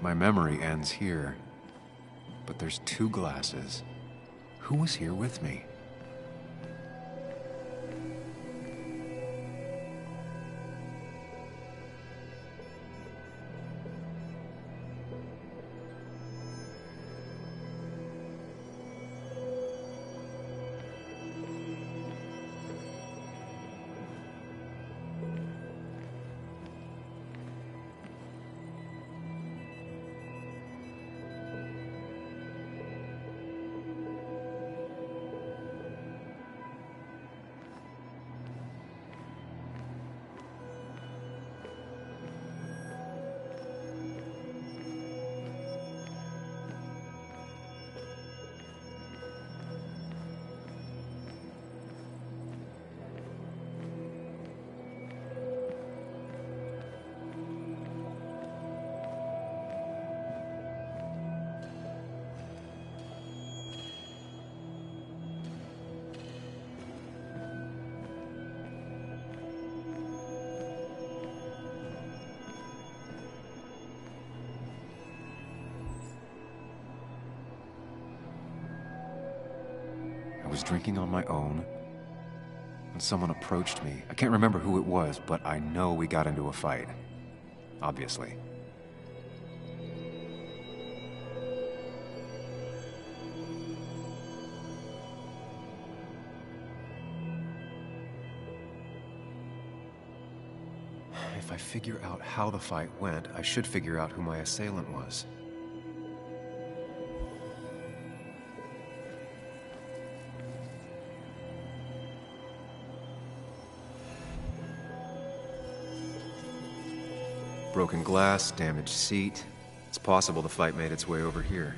My memory ends here. But there's two glasses. Who was here with me? I was drinking on my own, and someone approached me. I can't remember who it was, but I know we got into a fight. Obviously. If I figure out how the fight went, I should figure out who my assailant was. Broken glass, damaged seat. It's possible the fight made its way over here.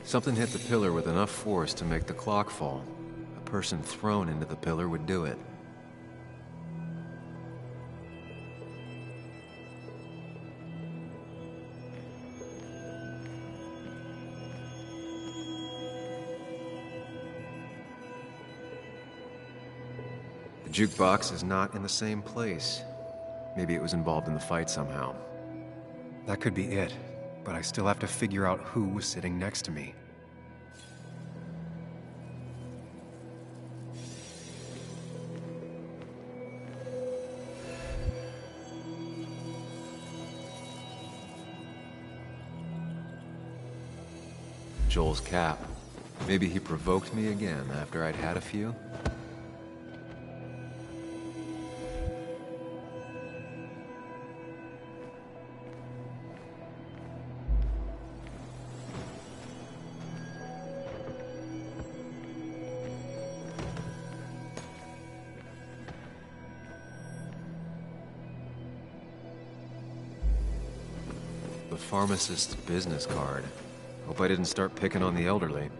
Something hit the pillar with enough force to make the clock fall. A person thrown into the pillar would do it. The jukebox is not in the same place. Maybe it was involved in the fight somehow. That could be it, but I still have to figure out who was sitting next to me. Joel's cap. Maybe he provoked me again after I'd had a few? The pharmacist's business card. Hope I didn't start picking on the elderly.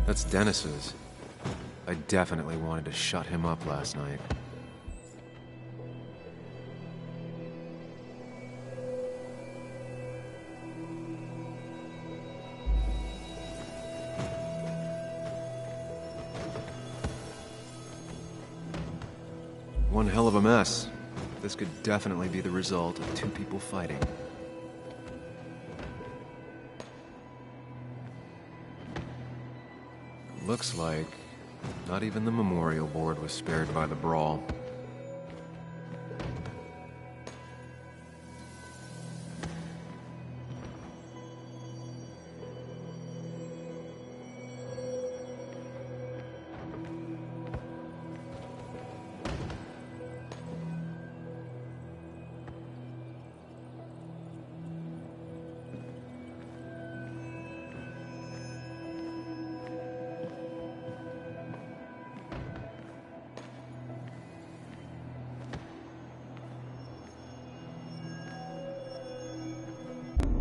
That's Dennis's. I definitely wanted to shut him up last night. One hell of a mess. This could definitely be the result of two people fighting. Looks like not even the memorial board was spared by the brawl.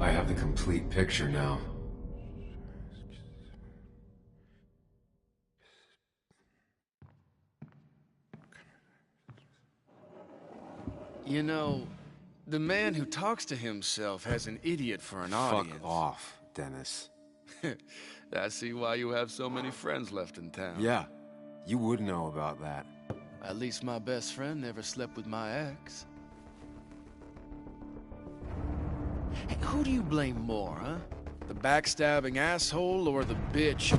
I have the complete picture now. You know, the man who talks to himself has an idiot for an audience. Fuck off, Dennis. I see why you have so many friends left in town. Yeah, you would know about that. At least my best friend never slept with my ex. Hey, who do you blame more, huh? The backstabbing asshole or the bitch?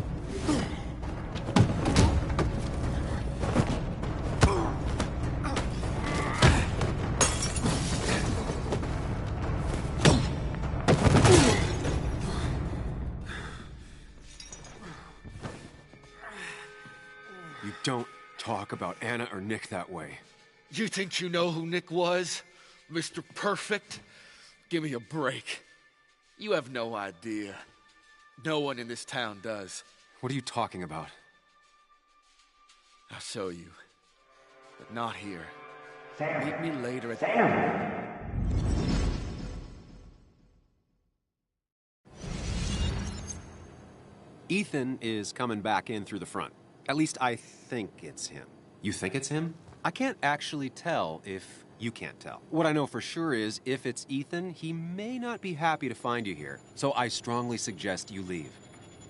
You don't talk about Anna or Nick that way. You think you know who Nick was? Mr. Perfect? Give me a break. You have no idea. No one in this town does. What are you talking about? I'll show you. But not here. Sam. Meet me later at Sam! Ethan is coming back in through the front. At least I think it's him. You think it's him? I can't actually tell if you can't tell. What I know for sure is, if it's Ethan, he may not be happy to find you here. So I strongly suggest you leave.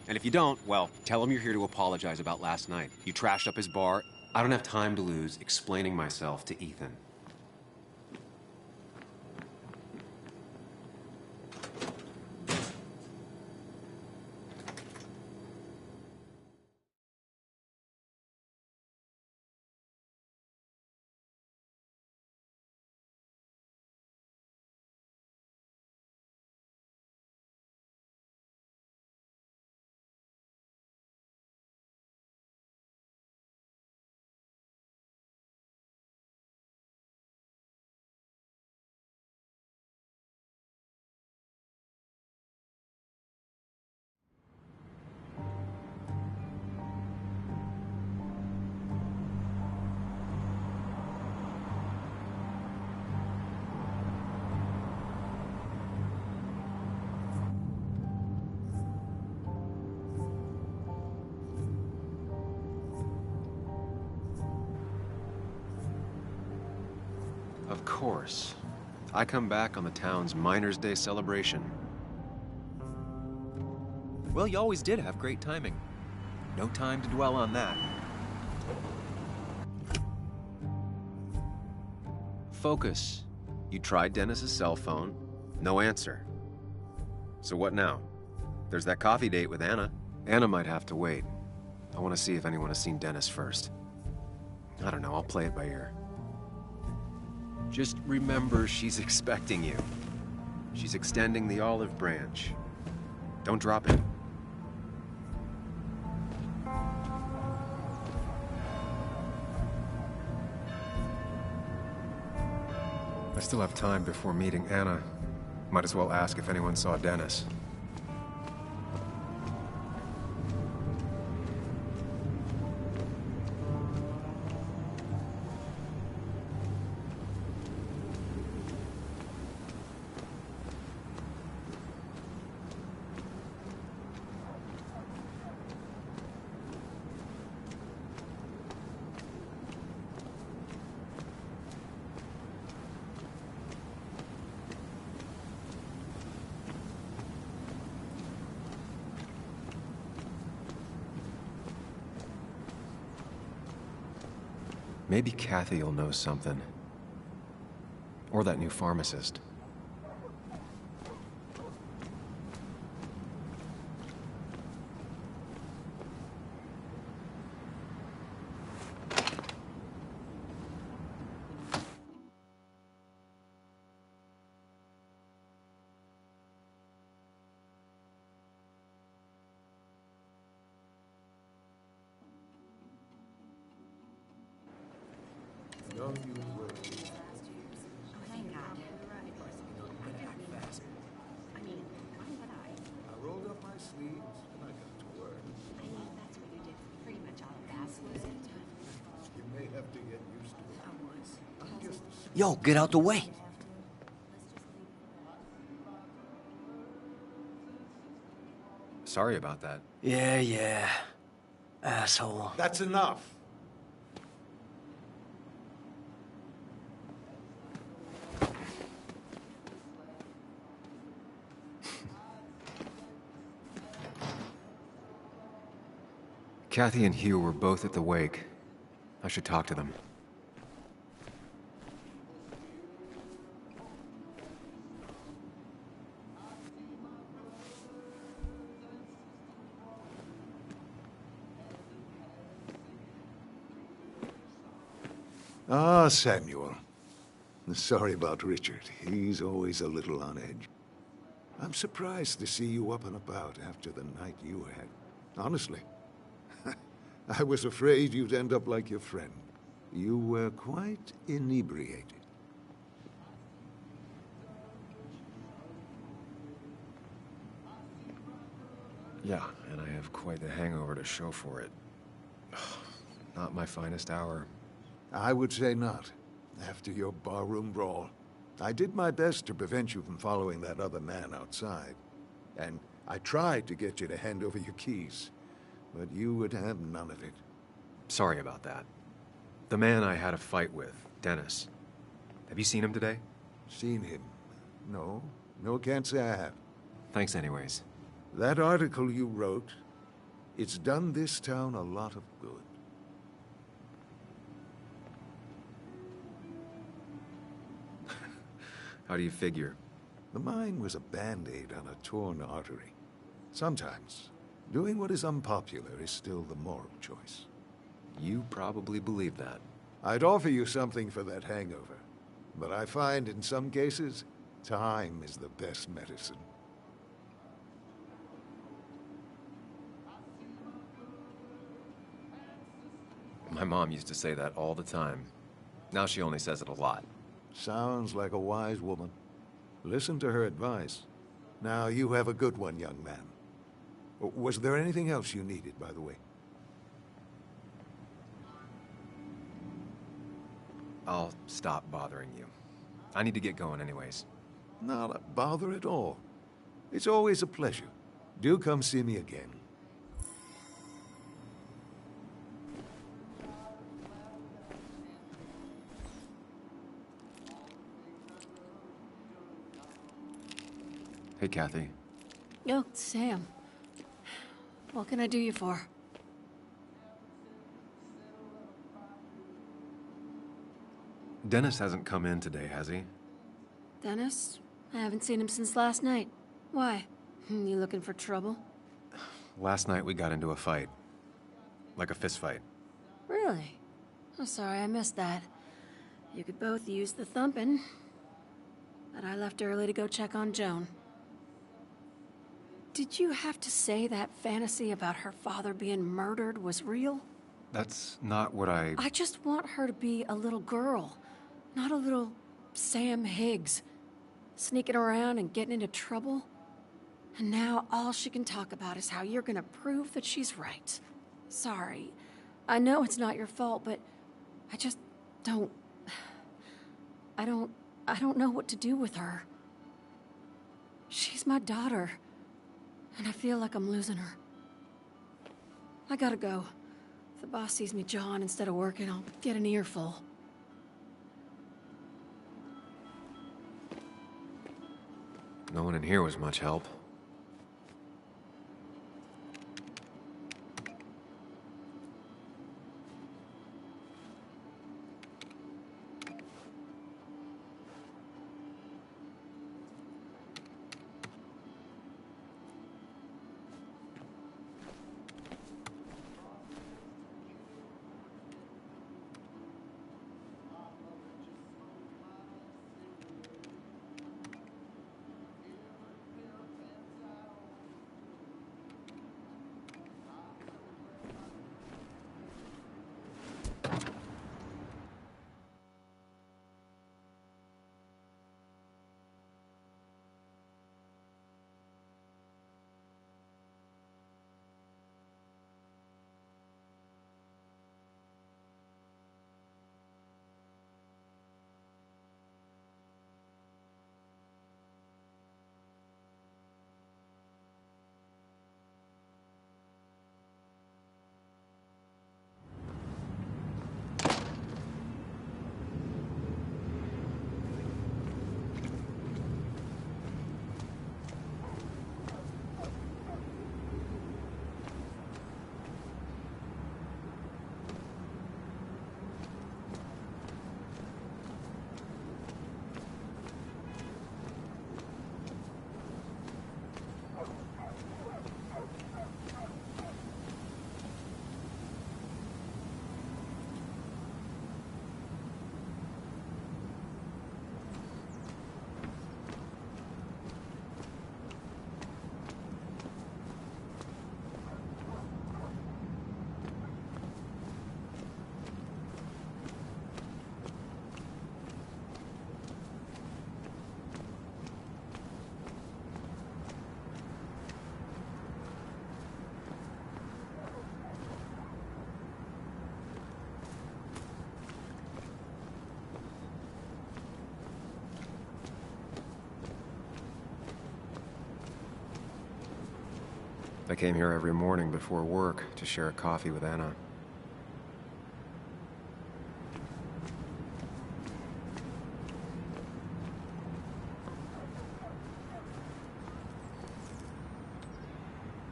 And if you don't, well, tell him you're here to apologize about last night. You trashed up his bar. I don't have time to lose explaining myself to Ethan. Of course. I come back on the town's Miners' Day celebration. Well, you always did have great timing. No time to dwell on that. Focus. You tried Dennis's cell phone. No answer. So what now? There's that coffee date with Anna. Anna might have to wait. I want to see if anyone has seen Dennis first. I don't know, I'll play it by ear. Just remember she's expecting you. She's extending the olive branch. Don't drop it. I still have time before meeting Anna. Might as well ask if anyone saw Dennis. Maybe Kathy will know something. Or that new pharmacist. Yo, get out the way. Sorry about that. Yeah. Asshole. That's enough. Kathy and Hugh were both at the wake. I should talk to them. Ah, Samuel. Sorry about Richard. He's always a little on edge. I'm surprised to see you up and about after the night you had. Honestly. I was afraid you'd end up like your friend. You were quite inebriated. Yeah, and I have quite the hangover to show for it. Not my finest hour. I would say not, after your barroom brawl. I did my best to prevent you from following that other man outside. And I tried to get you to hand over your keys, but you would have none of it. Sorry about that. The man I had a fight with, Dennis. Have you seen him today? Seen him? No. No, can't say I have. Thanks anyways. That article you wrote, it's done this town a lot of good. How do you figure? The mine was a band-aid on a torn artery. Sometimes, doing what is unpopular is still the moral choice. You probably believe that. I'd offer you something for that hangover, but I find in some cases, time is the best medicine. My mom used to say that all the time. Now she only says it a lot. Sounds like a wise woman. Listen to her advice. Now you have a good one, young man. Was there anything else you needed, by the way? I'll stop bothering you. I need to get going anyways. Not a bother at all. It's always a pleasure. Do come see me again. Hey, Kathy. Oh, Sam. What can I do you for? Dennis hasn't come in today, has he? Dennis? I haven't seen him since last night. Why? You looking for trouble? Last night we got into a fight. Like a fist fight. Really? I'm sorry I missed that. You could both use the thumping. But I left early to go check on Joan. Did you have to say that fantasy about her father being murdered was real? That's not what I just want her to be a little girl, not a little Sam Higgs, sneaking around and getting into trouble. And now all she can talk about is how you're gonna prove that she's right. Sorry. I know it's not your fault, but I just don't... I don't know what to do with her. She's my daughter. And I feel like I'm losing her. I gotta go. If the boss sees me jawing instead of working, I'll get an earful. No one in here was much help. I came here every morning before work to share a coffee with Anna.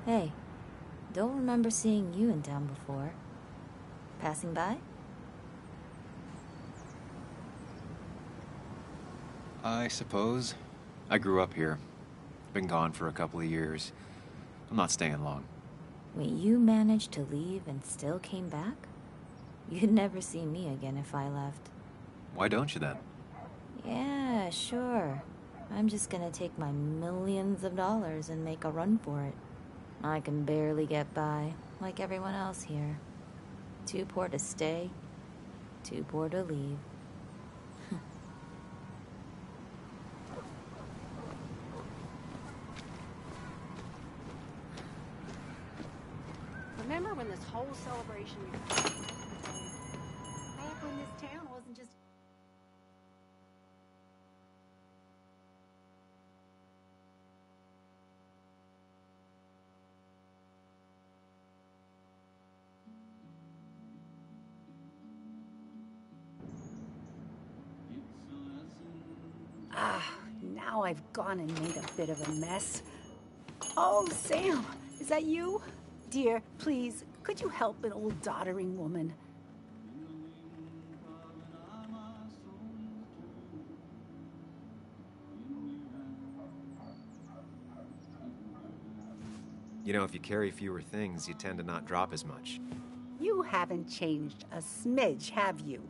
Hey, don't remember seeing you in town before. Passing by? I suppose. I grew up here. Been gone for a couple of years. I'm not staying long. Wait, you managed to leave and still came back? You'd never see me again if I left. Why don't you then? Yeah, sure. I'm just gonna take my millions of dollars and make a run for it. I can barely get by, like everyone else here. Too poor to stay, too poor to leave. Remember when this whole celebration back when this town wasn't just now I've gone and made a bit of a mess. Oh, Sam, is that you? Dear, please, could you help an old doddering woman? You know, if you carry fewer things, you tend to not drop as much. You haven't changed a smidge, have you?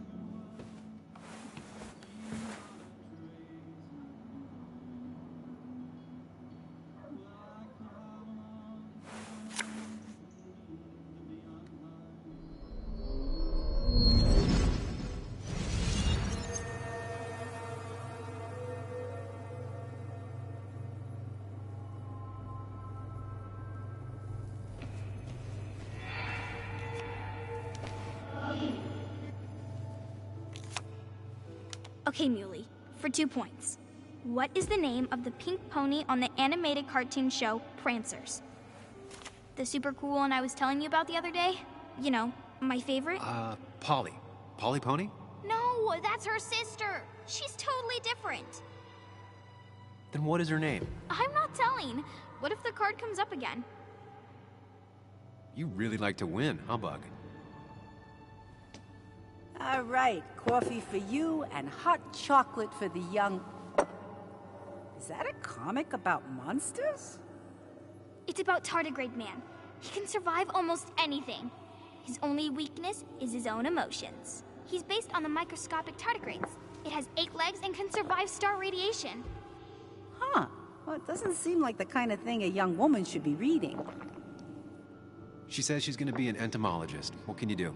Okay, Muley, for 2 points. What is the name of the pink pony on the animated cartoon show Prancers? The super cool one I was telling you about the other day? You know, my favorite? Polly. Polly Pony? No, that's her sister. She's totally different. Then what is her name? I'm not telling. What if the card comes up again? You really like to win, huh, Bug? All right, coffee for you and hot chocolate for the young... Is that a comic about monsters? It's about Tardigrade Man. He can survive almost anything. His only weakness is his own emotions. He's based on the microscopic tardigrades. It has 8 legs and can survive star radiation. Huh. Well, it doesn't seem like the kind of thing a young woman should be reading. She says she's gonna be an entomologist. What can you do?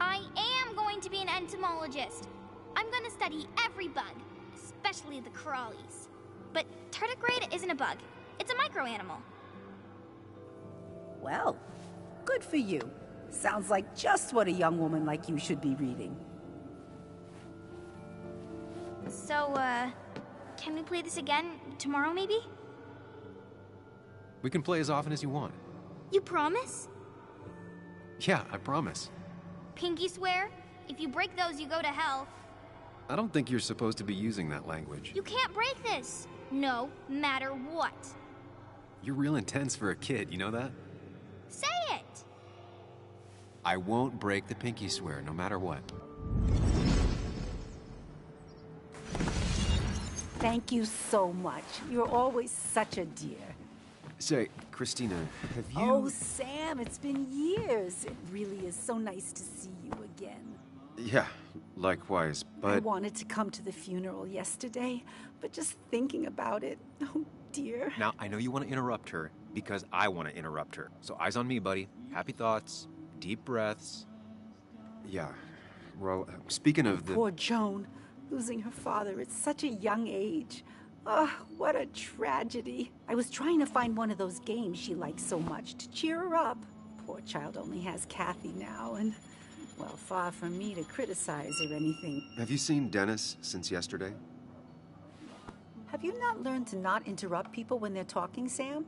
I am going to be an entomologist. I'm going to study every bug, especially the crawlies. But tardigrade isn't a bug. It's a microanimal. Well, good for you. Sounds like just what a young woman like you should be reading. So, can we play this again tomorrow, maybe? We can play as often as you want. You promise? Yeah, I promise. Pinky swear? If you break those, you go to hell. I don't think you're supposed to be using that language. You can't break this. No matter what. You're real intense for a kid, you know that? Say it! I won't break the pinky swear, no matter what. Thank you so much. You're always such a dear. Say, Christina, have you... Oh, Sam, it's been years. It really is so nice to see you again. Yeah, likewise, but... I wanted to come to the funeral yesterday, but just thinking about it, oh dear. Now, I know you want to interrupt her, because I want to interrupt her. So eyes on me, buddy. Happy thoughts, deep breaths. Yeah, well, speaking of the... Poor Joan, losing her father at such a young age. Oh, what a tragedy. I was trying to find one of those games she likes so much to cheer her up. Poor child only has Kathy now, and, well, far from me to criticize or anything. Have you seen Dennis since yesterday? Have you not learned to not interrupt people when they're talking, Sam?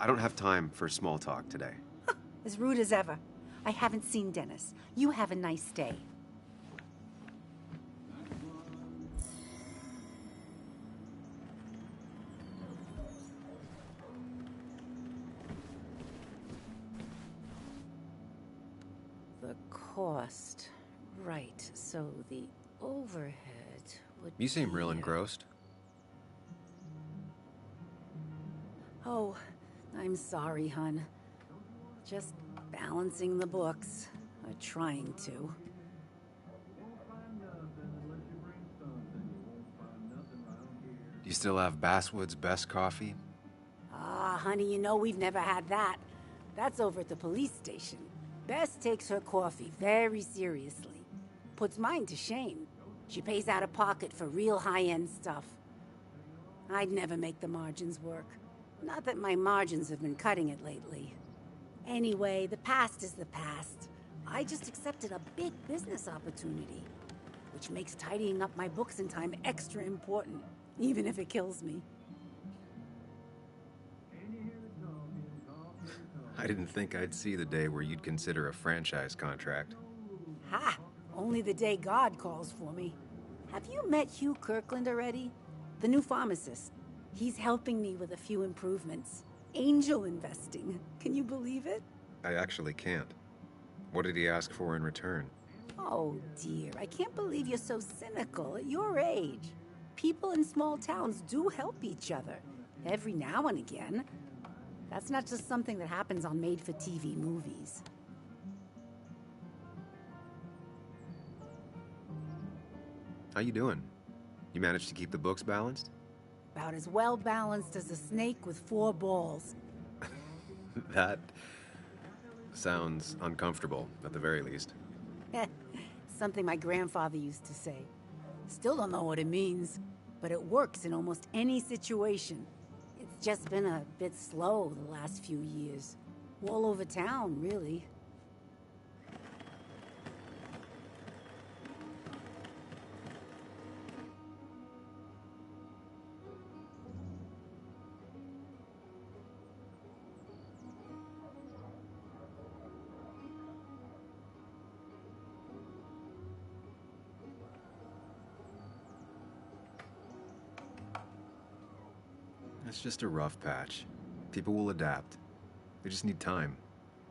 I don't have time for small talk today. As rude as ever. I haven't seen Dennis. You have a nice day. The cost. Right, so the overhead would You seem real be, engrossed. Oh, I'm sorry, hun. Just balancing the books. Or trying to. Do you still have Basswood's best coffee? Ah, honey, you know we've never had that. That's over at the police station. Bess takes her coffee very seriously. Puts mine to shame. She pays out of pocket for real high-end stuff. I'd never make the margins work. Not that my margins have been cutting it lately. Anyway, the past is the past. I just accepted a big business opportunity, which makes tidying up my books in time extra important, even if it kills me. I didn't think I'd see the day where you'd consider a franchise contract. Ha! Only the day God calls for me. Have you met Hugh Kirkland already? The new pharmacist. He's helping me with a few improvements. Angel investing. Can you believe it? I actually can't. What did he ask for in return? Oh dear, I can't believe you're so cynical at your age. People in small towns do help each other. Every now and again. That's not just something that happens on made-for-TV movies. How you doing? You managed to keep the books balanced? About as well balanced as a snake with 4 balls. That sounds uncomfortable, at the very least. Something my grandfather used to say. Still don't know what it means, but it works in almost any situation. It's just been a bit slow the last few years. All over town, really. It's just a rough patch. People will adapt. They just need time.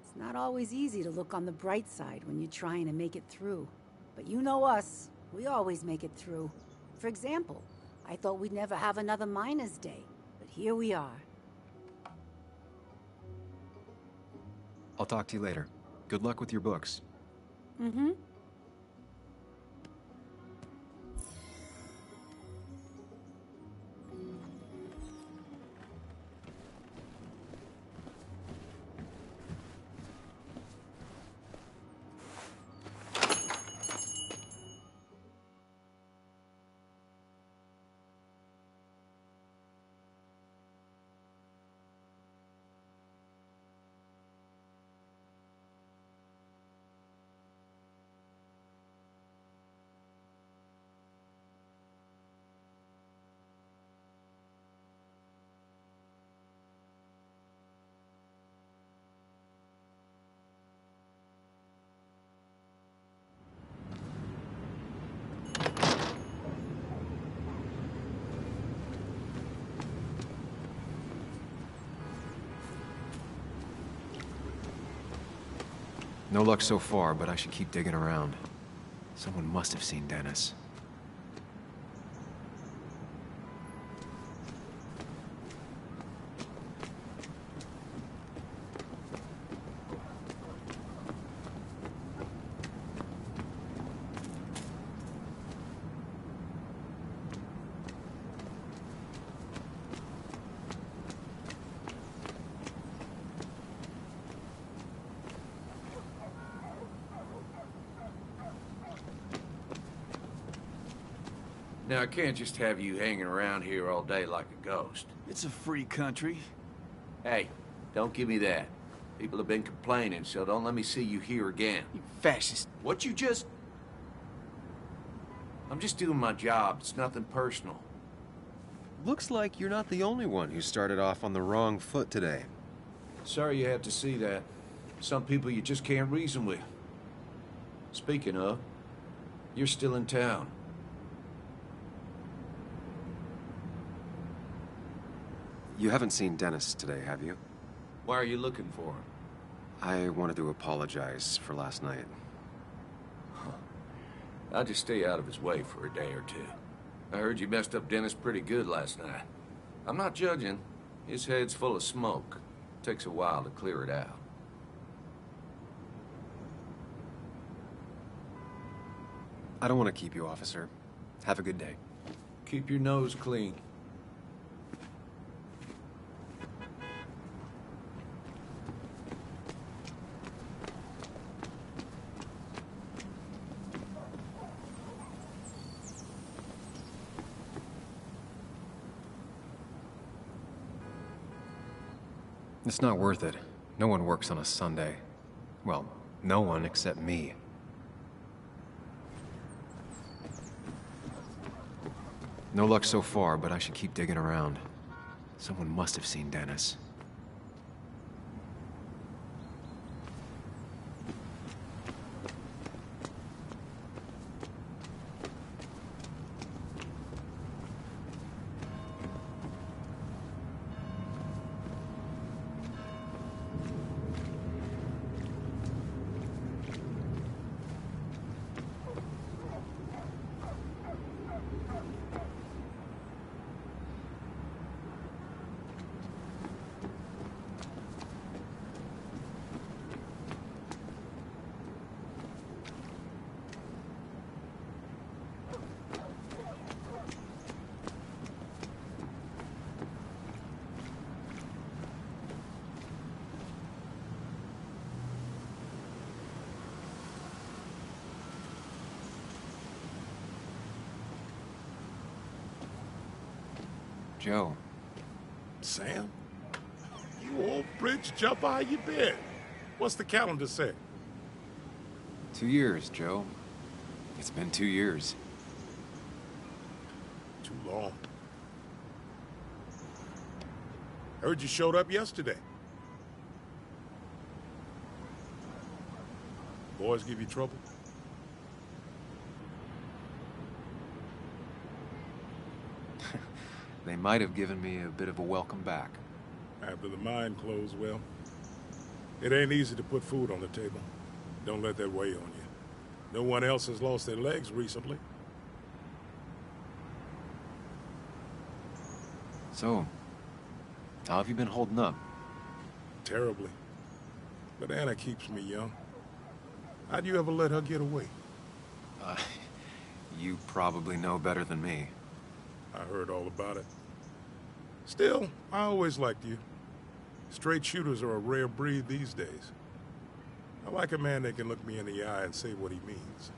It's not always easy to look on the bright side when you're trying to make it through. But you know us. We always make it through. For example, I thought we'd never have another Miners' Day, but here we are. I'll talk to you later. Good luck with your books. Mm-hmm. No luck so far, but I should keep digging around. Someone must have seen Dennis. Now, I can't just have you hanging around here all day like a ghost. It's a free country. Hey, don't give me that. People have been complaining, so don't let me see you here again. You fascist. What you just... I'm just doing my job. It's nothing personal. Looks like you're not the only one who started off on the wrong foot today. Sorry you had to see that. Some people you just can't reason with. Speaking of, you're still in town. You haven't seen Dennis today, have you? Why are you looking for him? I wanted to apologize for last night. I'll just stay out of his way for a day or two. I heard you messed up Dennis pretty good last night. I'm not judging. His head's full of smoke. Takes a while to clear it out. I don't want to keep you, officer. Have a good day. Keep your nose clean. It's not worth it. No one works on a Sunday. Well, no one except me. No luck so far, but I should keep digging around. Someone must have seen Dennis. Joe. Sam? You old bridge jumper, how you been? What's the calendar say? 2 years, Joe. It's been 2 years. Too long. Heard you showed up yesterday. Boys give you trouble? They might have given me a bit of a welcome back. After the mine closed, well, it ain't easy to put food on the table. Don't let that weigh on you. No one else has lost their legs recently. So, how have you been holding up? Terribly. But Anna keeps me young. How'd you ever let her get away? You probably know better than me. I heard all about it. Still, I always liked you. Straight shooters are a rare breed these days. I like a man that can look me in the eye and say what he means.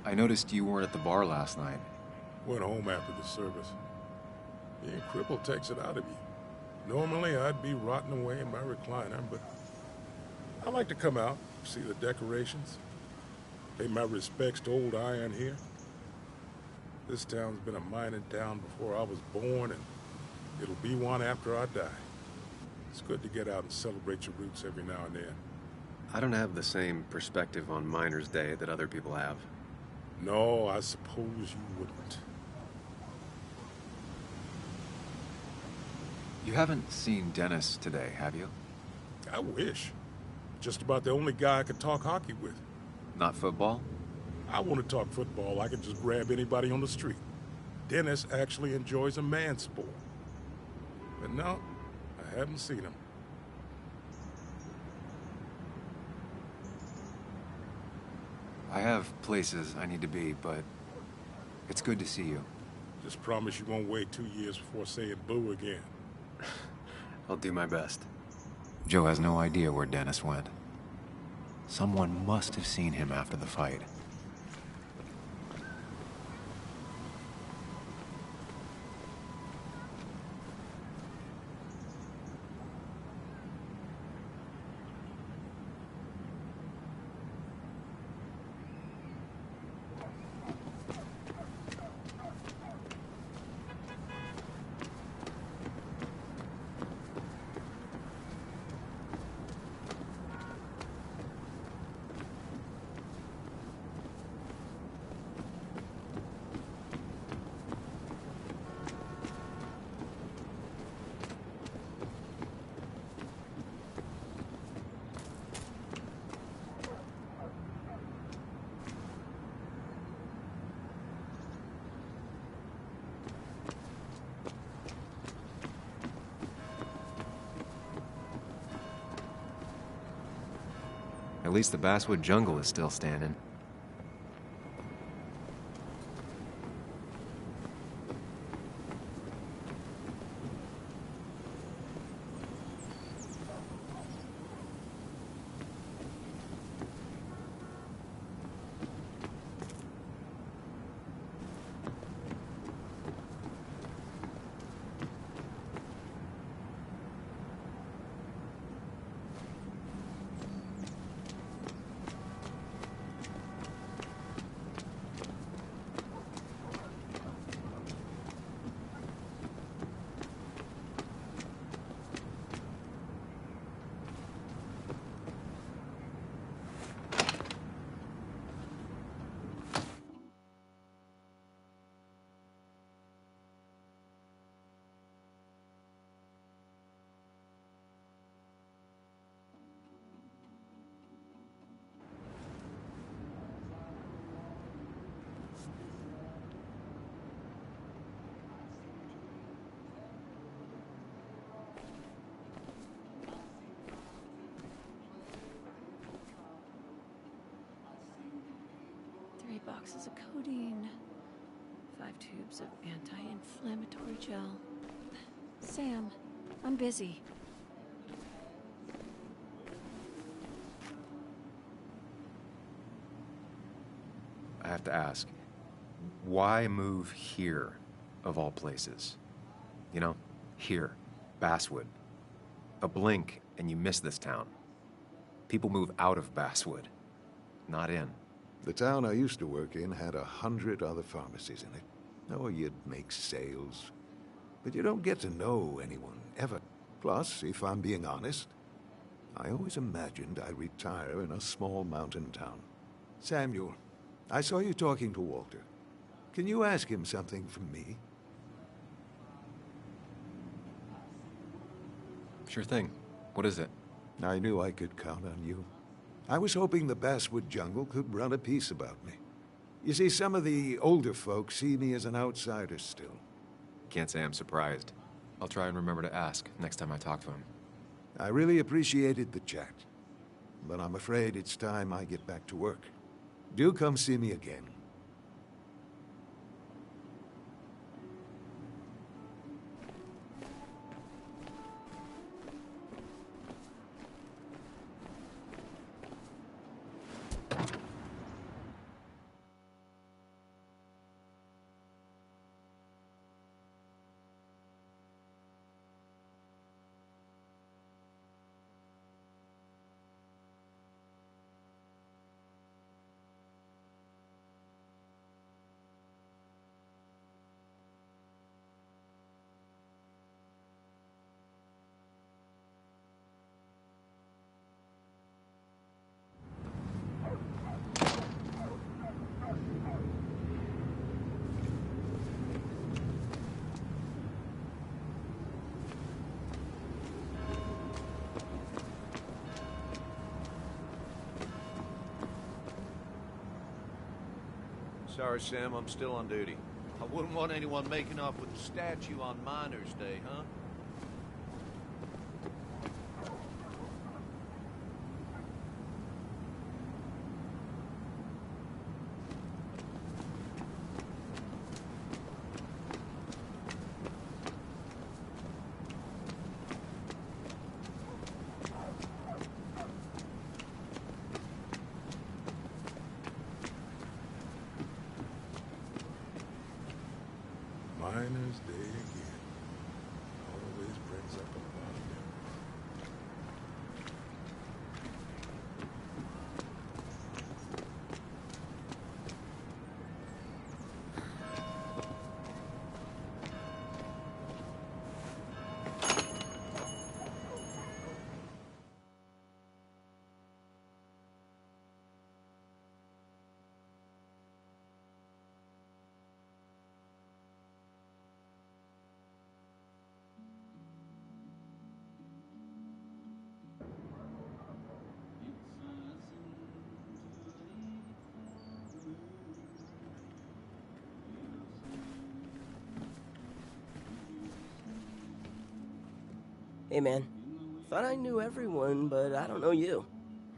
I noticed you weren't at the bar last night. Went home after the service. Being crippled takes it out of you. Normally, I'd be rotting away in my recliner, but I like to come out, see the decorations, pay my respects to old Iron here. This town's been a mining town before I was born, and it'll be one after I die. It's good to get out and celebrate your roots every now and then. I don't have the same perspective on Miners' Day that other people have. No, I suppose you wouldn't. You haven't seen Dennis today, have you? I wish. Just about the only guy I could talk hockey with. Not football? I want to talk football. I can just grab anybody on the street. Dennis actually enjoys a man's sport. But no, I haven't seen him. I have places I need to be, but it's good to see you. Just promise you won't wait 2 years before saying boo again. I'll do my best. Joe has no idea where Dennis went. Someone must have seen him after the fight. least the Basswood Jungle is still standing. Boxes of codeine, 5 tubes of anti-inflammatory gel. Sam, I'm busy. I have to ask, why move here, of all places? You know, here, Basswood. A blink and you miss this town. People move out of Basswood, not in. The town I used to work in had 100 other pharmacies in it. Oh, you'd make sales. But you don't get to know anyone, ever. Plus, if I'm being honest, I always imagined I'd retire in a small mountain town. Samuel, I saw you talking to Walter. Can you ask him something from me? Sure thing. What is it? I knew I could count on you. I was hoping the Basswood Jungle could run a piece about me. You see, some of the older folks see me as an outsider still. Can't say I'm surprised. I'll try and remember to ask next time I talk to him. I really appreciated the chat, but I'm afraid it's time I get back to work. Do come see me again. Sorry, Sam, I'm still on duty. I wouldn't want anyone making off with the statue on Miners' Day, huh? Miners' Day again. Always brings up a lot of memories. Hey man, thought I knew everyone, but I don't know you.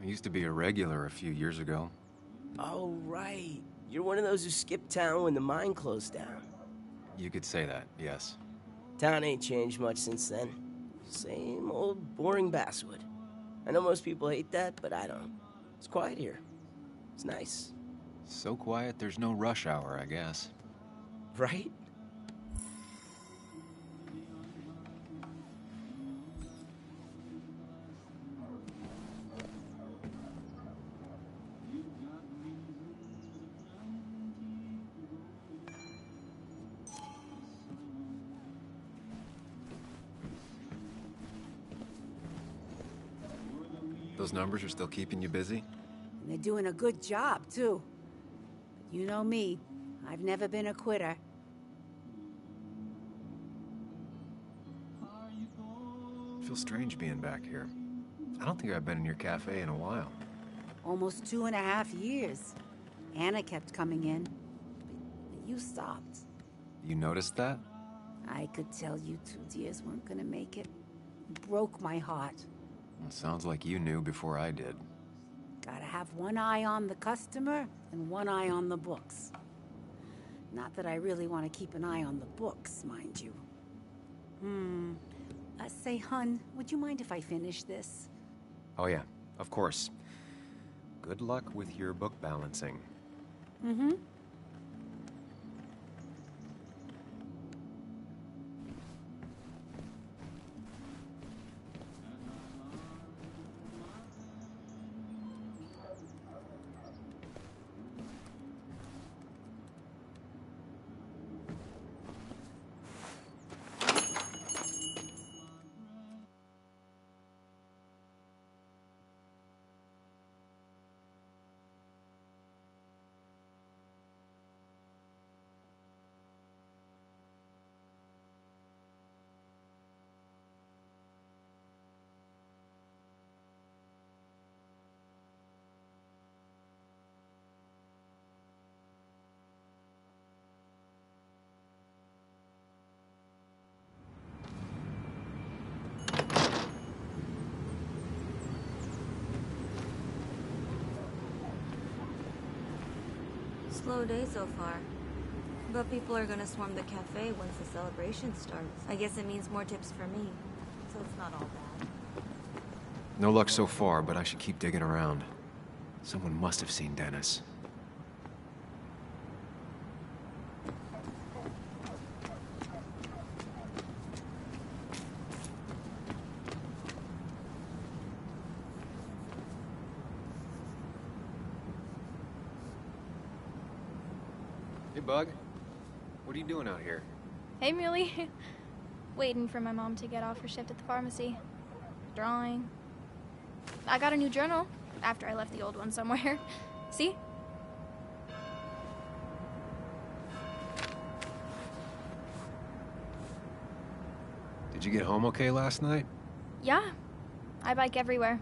I used to be a regular a few years ago. Oh, right. You're one of those who skipped town when the mine closed down. You could say that, yes. Town ain't changed much since then. Same old boring basswood. I know most people hate that, but I don't. It's quiet here. It's nice. So quiet there's no rush hour, I guess. Right? Those numbers are still keeping you busy? And they're doing a good job, too. But you know me. I've never been a quitter. I feel strange being back here. I don't think I've been in your cafe in a while. Almost 2.5 years. Anna kept coming in. But you stopped. You noticed that? I could tell you 2 dears weren't gonna make it. It broke my heart. Well, sounds like you knew before I did. Gotta have one eye on the customer and one eye on the books. Not that I really want to keep an eye on the books, mind you. Say, hun, would you mind if I finish this? Oh yeah, of course. Good luck with your book balancing. Mm-hmm. Slow day so far. But people are gonna swarm the cafe once the celebration starts. I guess it means more tips for me, so it's not all bad. No luck so far, but I should keep digging around. Someone must have seen Dennis. Hey, Bug. What are you doing out here? Hey, Muley. Waiting for my mom to get off her shift at the pharmacy. Drawing. I got a new journal after I left the old one somewhere. See? Did you get home okay last night? Yeah. I bike everywhere.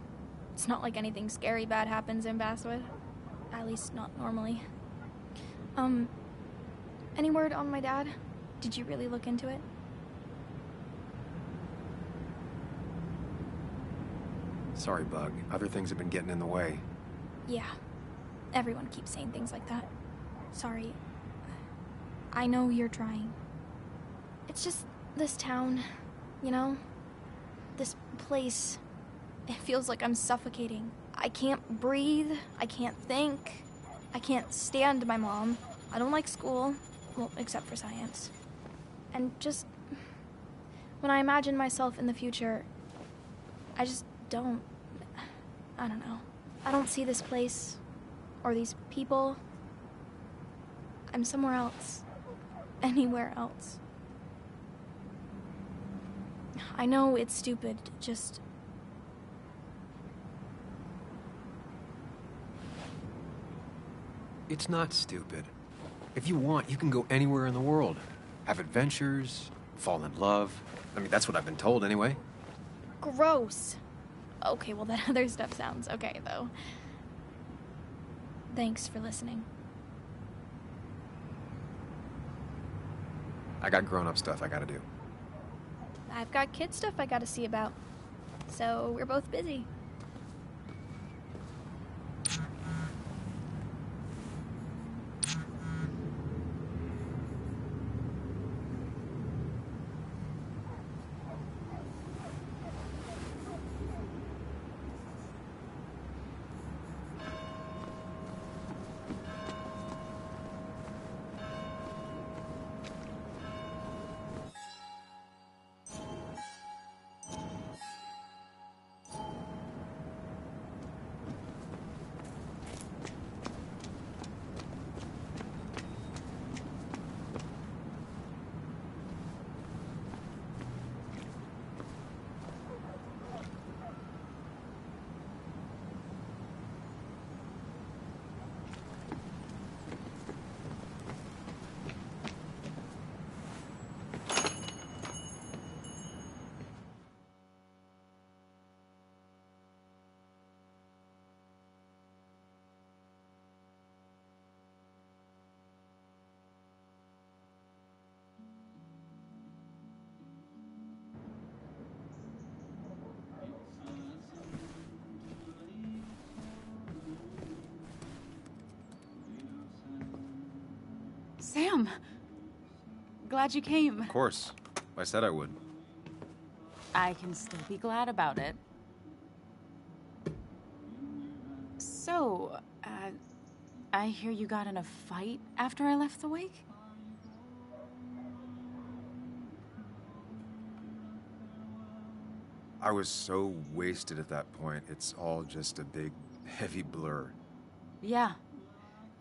It's not like anything scary bad happens in Basswood. At least not normally. Any word on my dad? Did you really look into it? Sorry, Bug. Other things have been getting in the way. Yeah. Everyone keeps saying things like that. Sorry. I know you're trying. It's just this town, you know? This place. It feels like I'm suffocating. I can't breathe. I can't think. I can't stand my mom. I don't like school. Well, except for science. And just... when I imagine myself in the future, I just don't... I don't know. I don't see this place, or these people. I'm somewhere else. Anywhere else. I know it's stupid, just... It's not stupid. If you want, you can go anywhere in the world. Have adventures, fall in love. I mean, that's what I've been told anyway. Gross. Okay, well, that other stuff sounds okay, though. Thanks for listening. I got grown-up stuff I gotta do. I've got kid stuff I gotta see about. So we're both busy. Sam! Glad you came. Of course. I said I would. I can still be glad about it. So, I hear you got in a fight after I left the wake? I was so wasted at that point, it's all just a big, heavy blur. Yeah.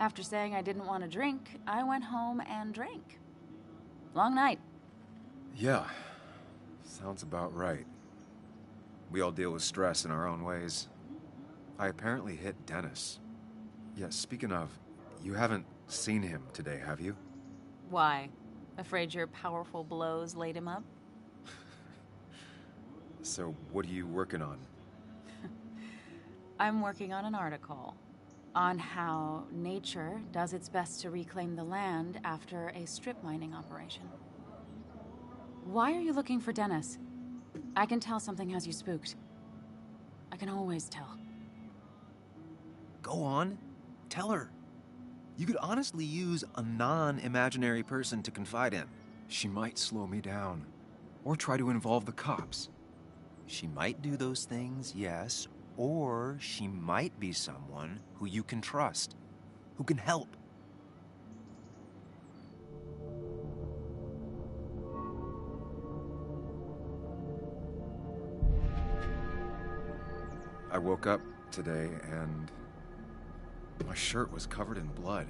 After saying I didn't want to drink, I went home and drank. Long night. Yeah. Sounds about right. We all deal with stress in our own ways. I apparently hit Dennis. Yeah, speaking of, you haven't seen him today, have you? Why? Afraid your powerful blows laid him up? So, what are you working on? I'm working on an article on how nature does its best to reclaim the land after a strip mining operation. Why are you looking for Dennis? I can tell something has you spooked. I can always tell. Go on. Tell her. You could honestly use a non-imaginary person to confide in. She might slow me down. Or try to involve the cops. She might do those things, yes. Or she might be someone who you can trust. Who can help. I woke up today and my shirt was covered in blood.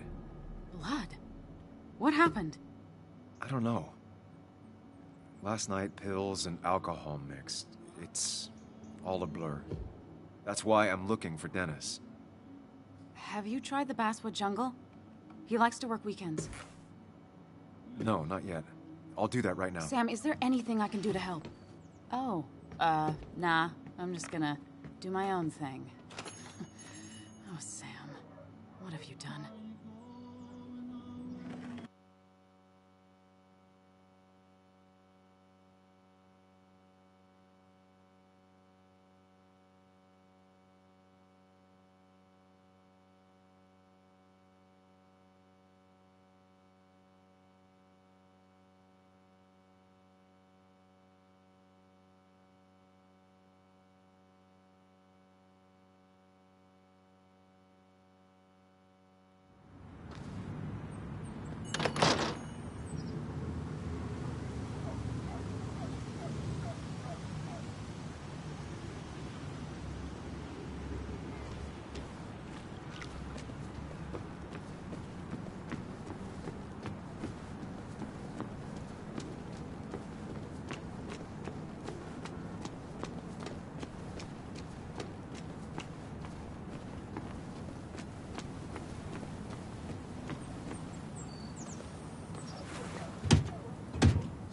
Blood? What happened? I don't know. Last night, pills and alcohol mixed. It's all a blur. That's why I'm looking for Dennis. Have you tried the Basswood Jungle? He likes to work weekends. No, not yet. I'll do that right now. Sam, is there anything I can do to help? Oh, nah. I'm just gonna do my own thing. Oh, Sam. What have you done?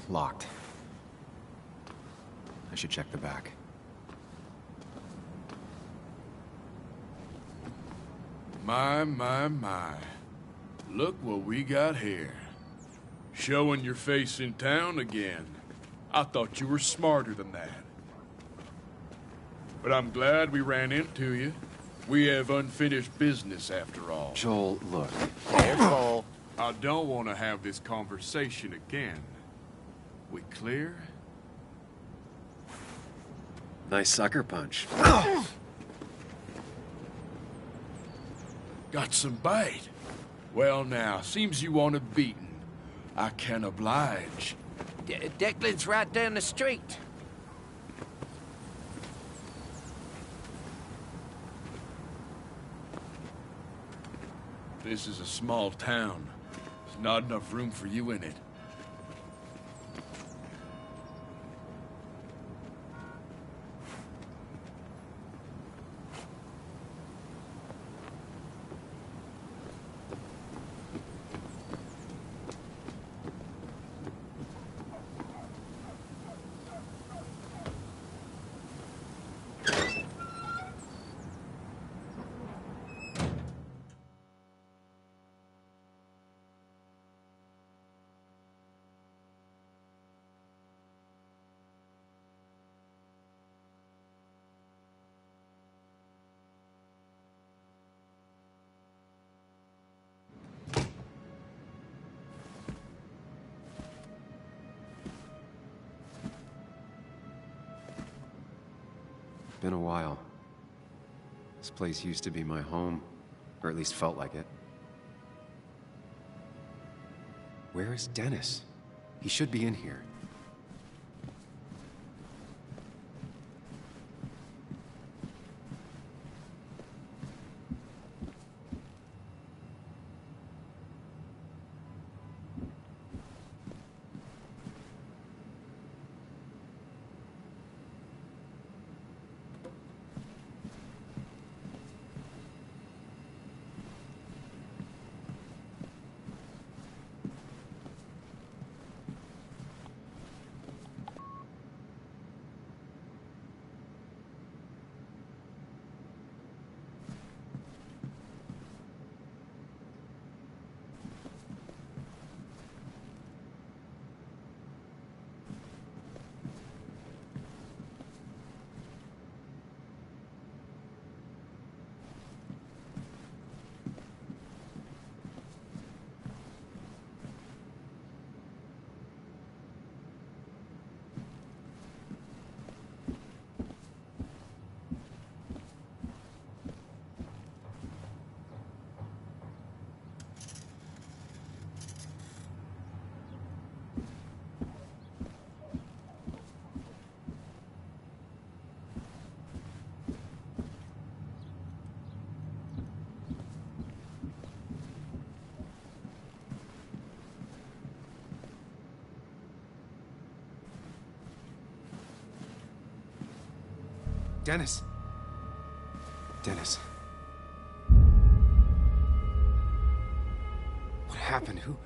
Locked. I should check the back. My. Look what we got here. Showing your face in town again. I thought you were smarter than that. But I'm glad we ran into you. We have unfinished business after all. Joel, look. Careful. I don't want to have this conversation again. We clear? Nice sucker punch. Got some bite. Well now, seems you want a beating. I can oblige. Declan's right down the street. This is a small town. There's not enough room for you in it. been a while. This place used to be my home, or at least felt like it. Where is Dennis? He should be in here. Dennis! Dennis. What happened? Who...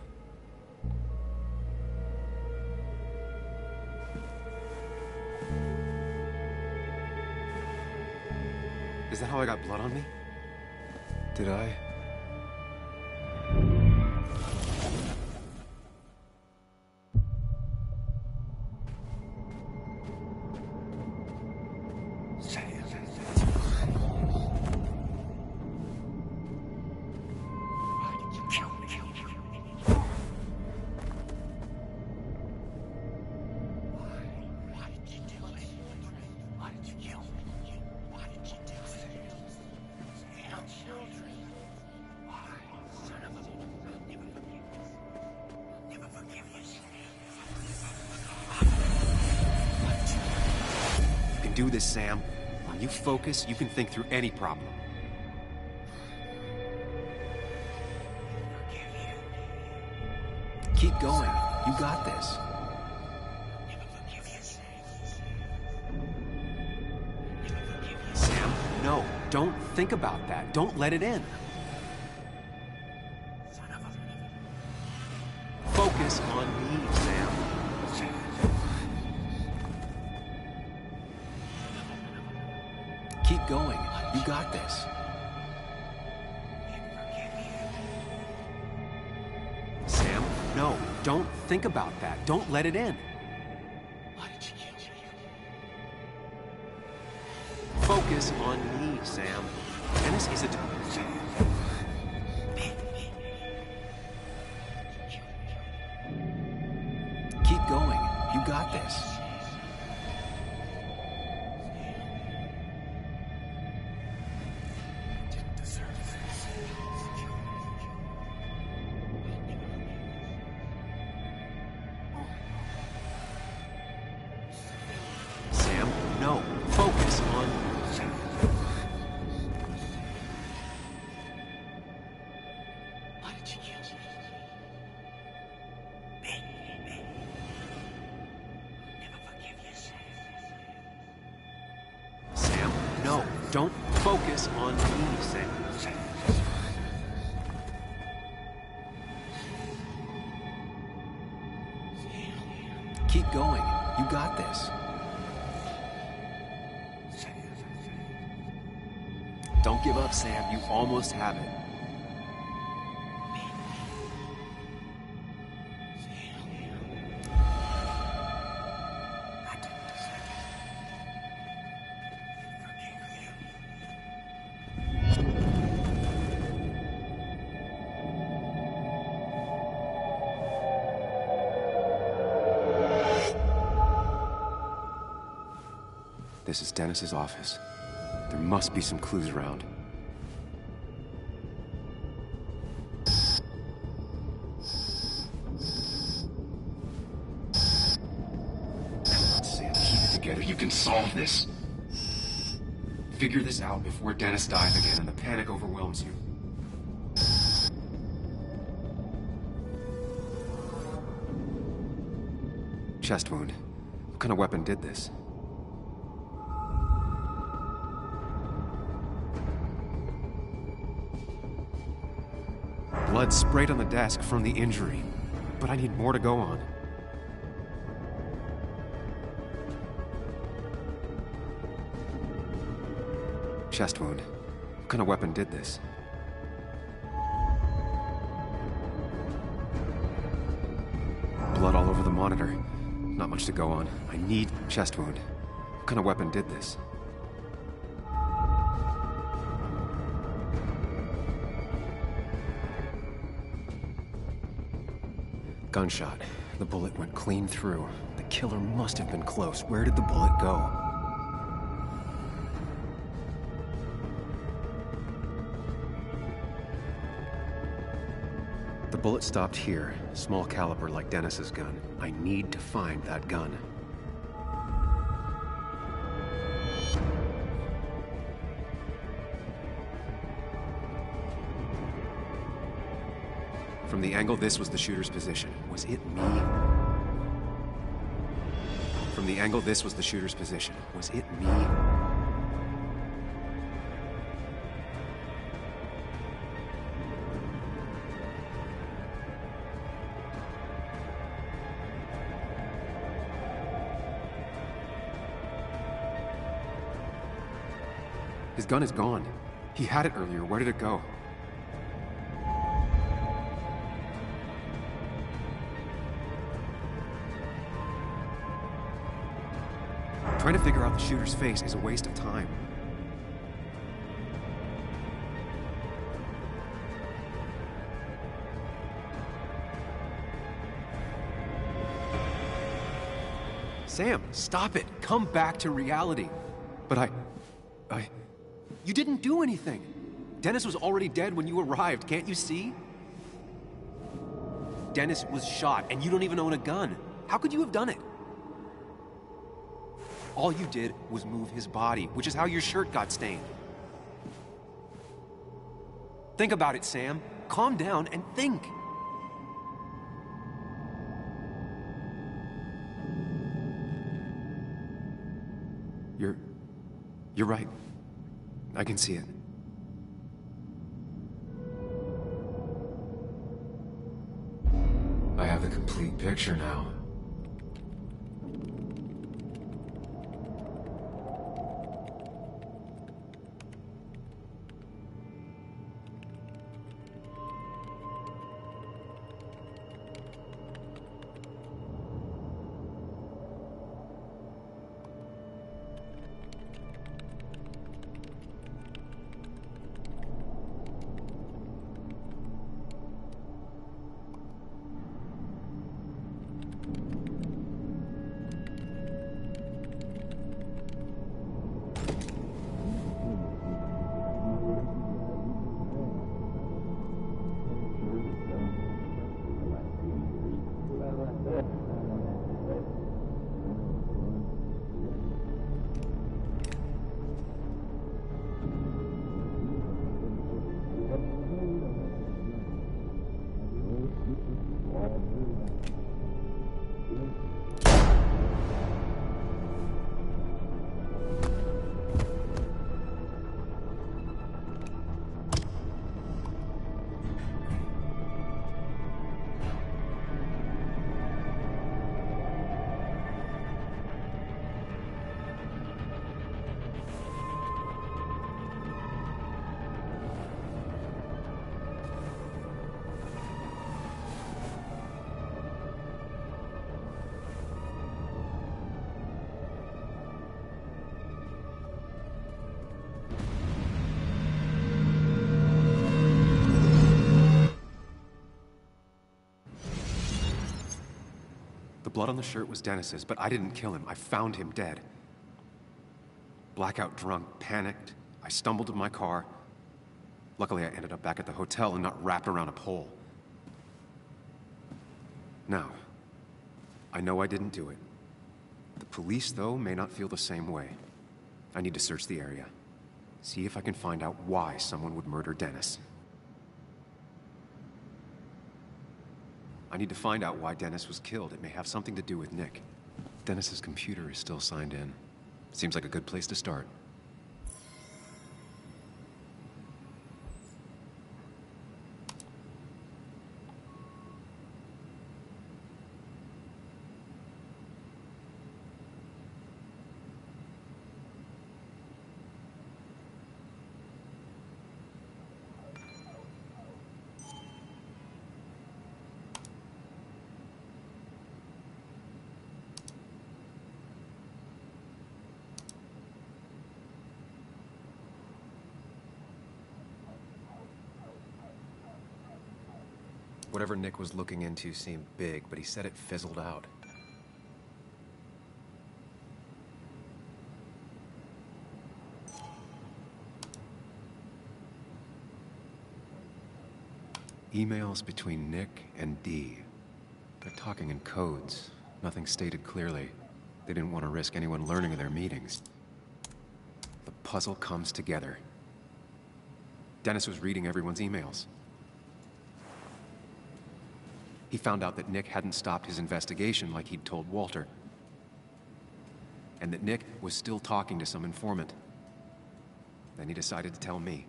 Is that how I got blood on me? Did I? Do this, Sam. When you focus, you can think through any problem. Keep going. You got this. Sam, no. Don't think about that. Don't let it in. Focus on me, Sam. Keep going. You got this. Sam, no. Don't think about that. Don't let it in. Focus on me, Sam. Dennis is a... Keep going. You got this. Don't focus on me, Sam. Keep going. You got this. Don't give up, Sam. You almost have it. This is Dennis's office. There must be some clues around. Sam, keep it together. You can solve this. Figure this out before Dennis dies again and the panic overwhelms you. Chest wound. What kind of weapon did this? Blood sprayed on the desk from the injury, but I need more to go on. Chest wound. What kind of weapon did this? Blood all over the monitor. Not much to go on. I need chest wound. What kind of weapon did this? Gunshot. The bullet went clean through. The killer must have been close. Where did the bullet go? The bullet stopped here. Small caliber like Dennis's gun. I need to find that gun. From the angle this was the shooter's position. Was it me? From the angle this was the shooter's position. Was it me? His gun is gone. He had it earlier. Where did it go? Trying to figure out the shooter's face is a waste of time. Sam, stop it. Come back to reality. But you didn't do anything. Dennis was already dead when you arrived, can't you see? Dennis was shot, and you don't even own a gun. How could you have done it? All you did was move his body, which is how your shirt got stained. Think about it, Sam. Calm down and think. You're right. I can see it. I have the complete picture now. The blood on the shirt was Dennis's, but I didn't kill him. I found him dead. blackout drunk, panicked. I stumbled to my car. Luckily, I ended up back at the hotel and not wrapped around a pole. Now, I know I didn't do it. The police, though, may not feel the same way. I need to search the area. See if I can find out why someone would murder Dennis. I need to find out why Dennis was killed. It may have something to do with Nick. Dennis's computer is still signed in. Seems like a good place to start. Whatever Nick was looking into seemed big, but he said it fizzled out. Emails between Nick and Dee. They're talking in codes. Nothing stated clearly. They didn't want to risk anyone learning of their meetings. The puzzle comes together. Dennis was reading everyone's emails. He found out that Nick hadn't stopped his investigation like he'd told Walter. And that Nick was still talking to some informant. Then he decided to tell me.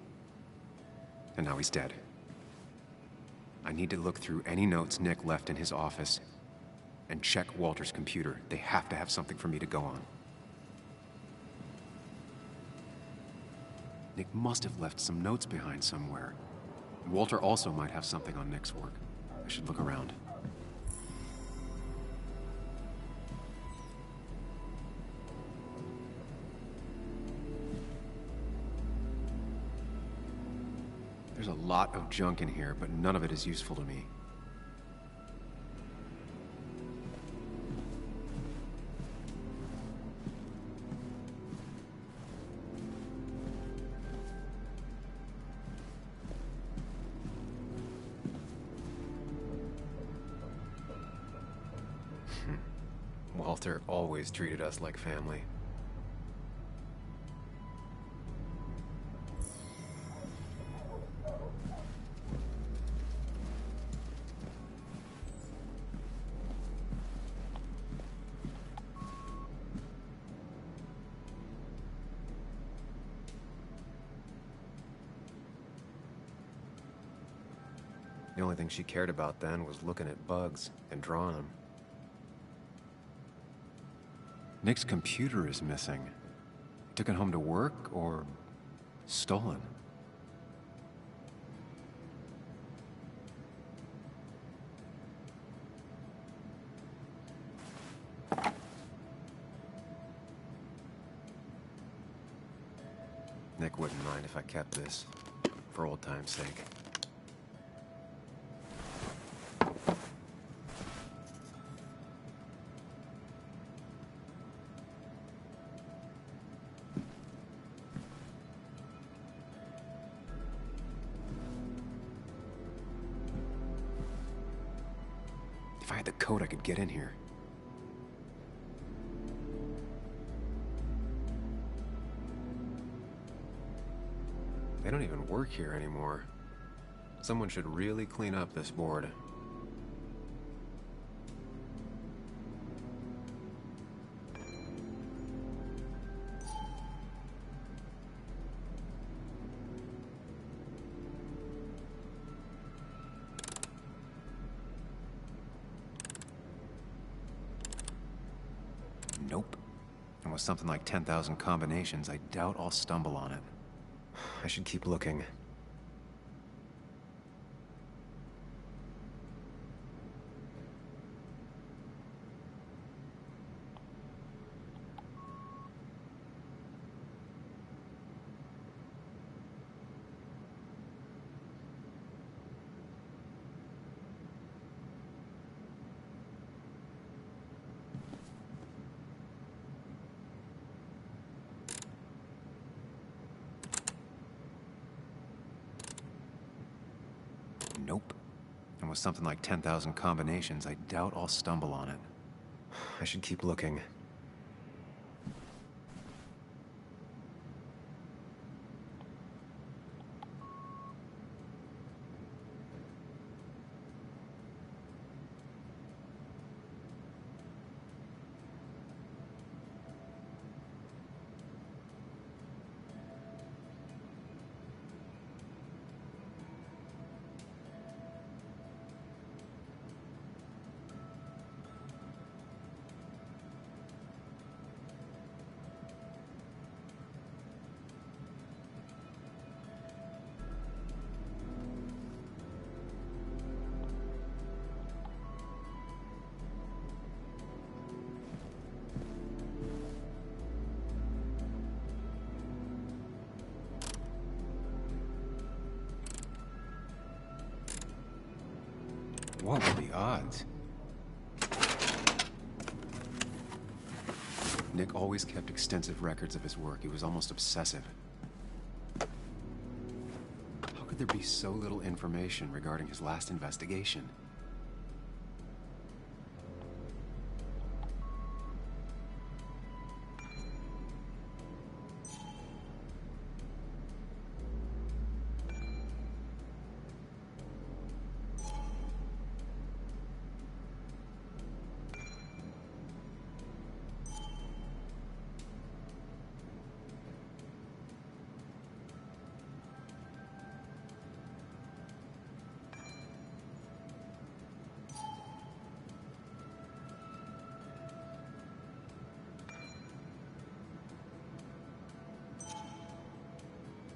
And now he's dead. I need to look through any notes Nick left in his office and check Walter's computer. They have to have something for me to go on. Nick must have left some notes behind somewhere. Walter also might have something on Nick's work. I should look around. There's a lot of junk in here, but none of it is useful to me. Walter always treated us like family. The only thing she cared about then was looking at bugs and drawing them. Nick's computer is missing. He took it home to work or stolen. Nick wouldn't mind if I kept this, for old time's sake. If I had the code, I could get in here. They don't even work here anymore. Someone should really clean up this board. Nope. And with something like 10,000 combinations, I doubt I'll stumble on it. I should keep looking. with something like 10,000 combinations, I doubt I'll stumble on it. I should keep looking. What were the odds? Nick always kept extensive records of his work. He was almost obsessive. How could there be so little information regarding his last investigation?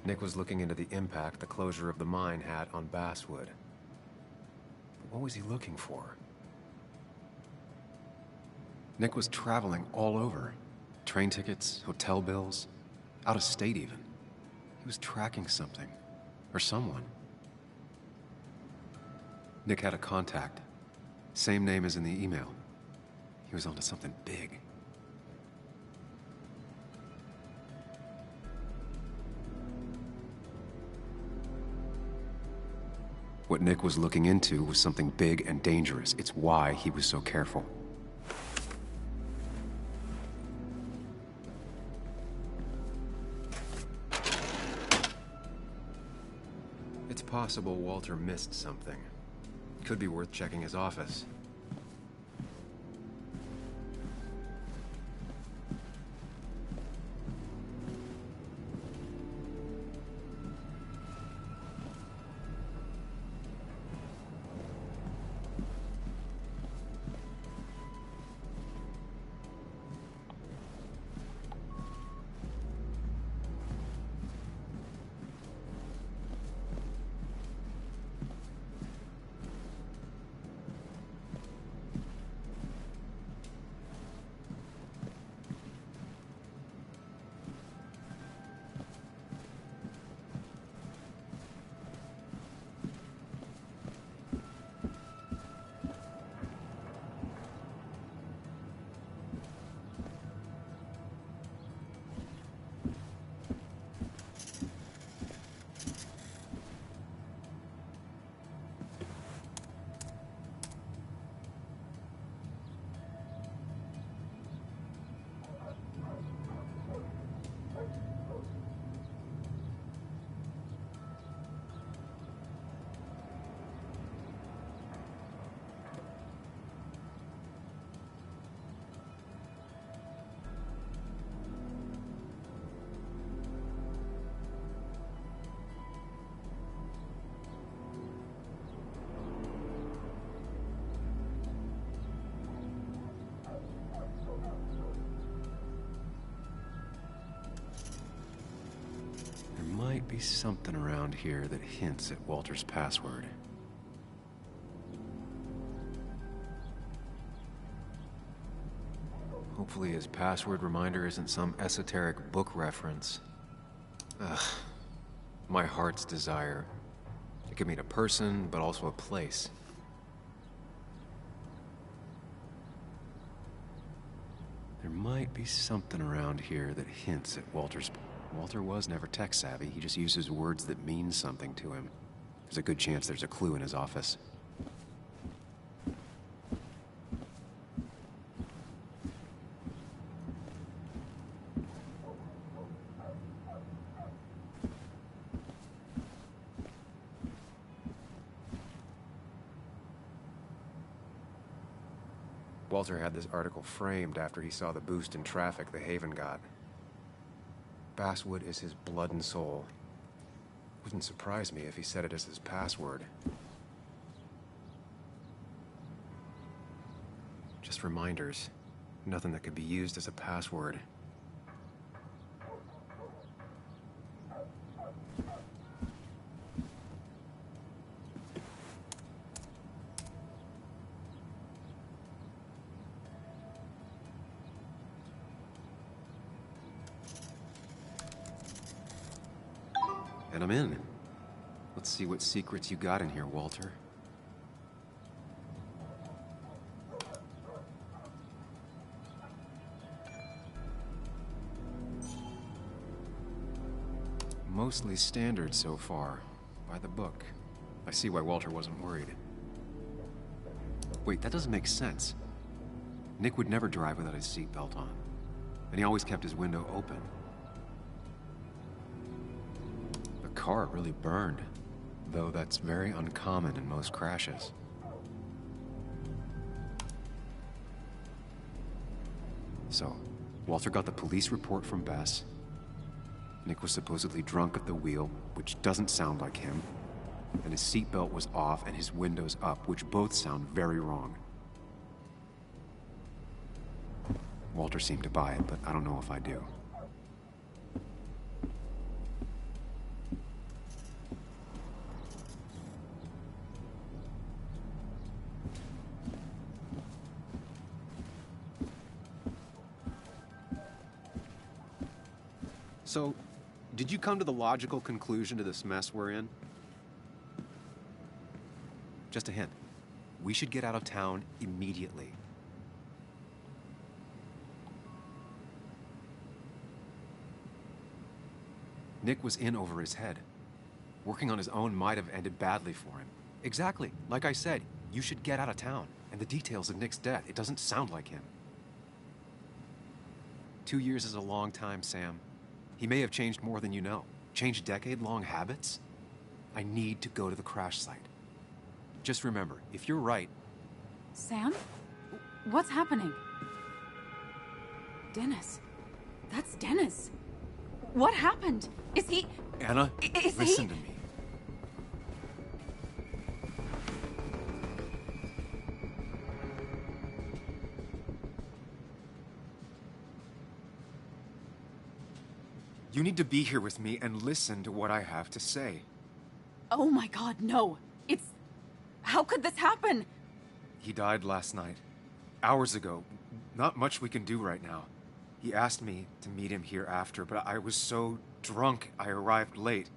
Nick was looking into the impact the closure of the mine had on Basswood. But what was he looking for? Nick was traveling all over. Train tickets, hotel bills, out of state even. He was tracking something, or someone. Nick had a contact. Same name as in the email. He was onto something big. What Nick was looking into was something big and dangerous. It's why he was so careful. It's possible Walter missed something. Could be worth checking his office. Might be something around here that hints at Walter's password. Hopefully his password reminder isn't some esoteric book reference. Ugh. My heart's desire. It could mean a person, but also a place. There might be something around here that hints at Walter's... Walter was never tech-savvy. He just uses words that mean something to him. There's a good chance there's a clue in his office. Walter had this article framed after he saw the boost in traffic the Haven got. Basswood is his blood and soul. Wouldn't surprise me if he said it as his password. Just reminders. Nothing that could be used as a password. And I'm in. Let's see what secrets you got in here, Walter. Mostly standard so far. By the book. I see why Walter wasn't worried. Wait, that doesn't make sense. Nick would never drive without his seatbelt on. And he always kept his window open. The car really burned, though that's very uncommon in most crashes. So, Walter got the police report from Bess. Nick was supposedly drunk at the wheel, which doesn't sound like him. And his seatbelt was off and his windows up, which both sound very wrong. Walter seemed to buy it, but I don't know if I do. So, did you come to the logical conclusion to this mess we're in? Just a hint. We should get out of town immediately. Nick was in over his head. Working on his own might have ended badly for him. Exactly. Like I said, you should get out of town. And the details of Nick's death, it doesn't sound like him. 2 years is a long time, Sam. He may have changed more than you know. Changed decade-long habits? I need to go to the crash site. Just remember, if you're right... Sam? What's happening? Dennis. That's Dennis. What happened? Is he... Anna, listen to me. You need to be here with me and listen to what I have to say. Oh my God, no. It's... How could this happen? He died last night. Hours ago. Not much we can do right now. He asked me to meet him here after, but I was so drunk I arrived late.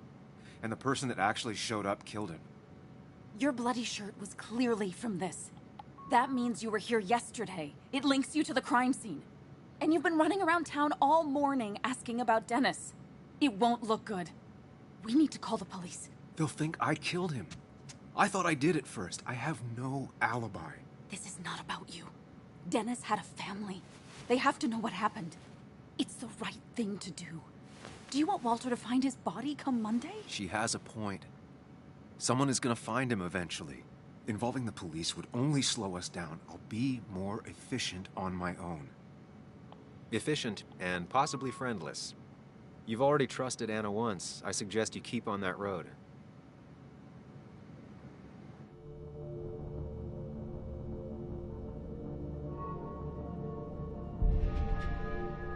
And the person that actually showed up killed him. Your bloody shirt was clearly from this. That means you were here yesterday. It links you to the crime scene. And you've been running around town all morning asking about Dennis. It won't look good. We need to call the police. They'll think I killed him. I thought I did at first. I have no alibi. This is not about you. Dennis had a family. They have to know what happened. It's the right thing to do. Do you want Walter to find his body come Monday? She has a point. Someone is gonna find him eventually. Involving the police would only slow us down. I'll be more efficient on my own. Efficient and possibly friendless. You've already trusted Anna once. I suggest you keep on that road.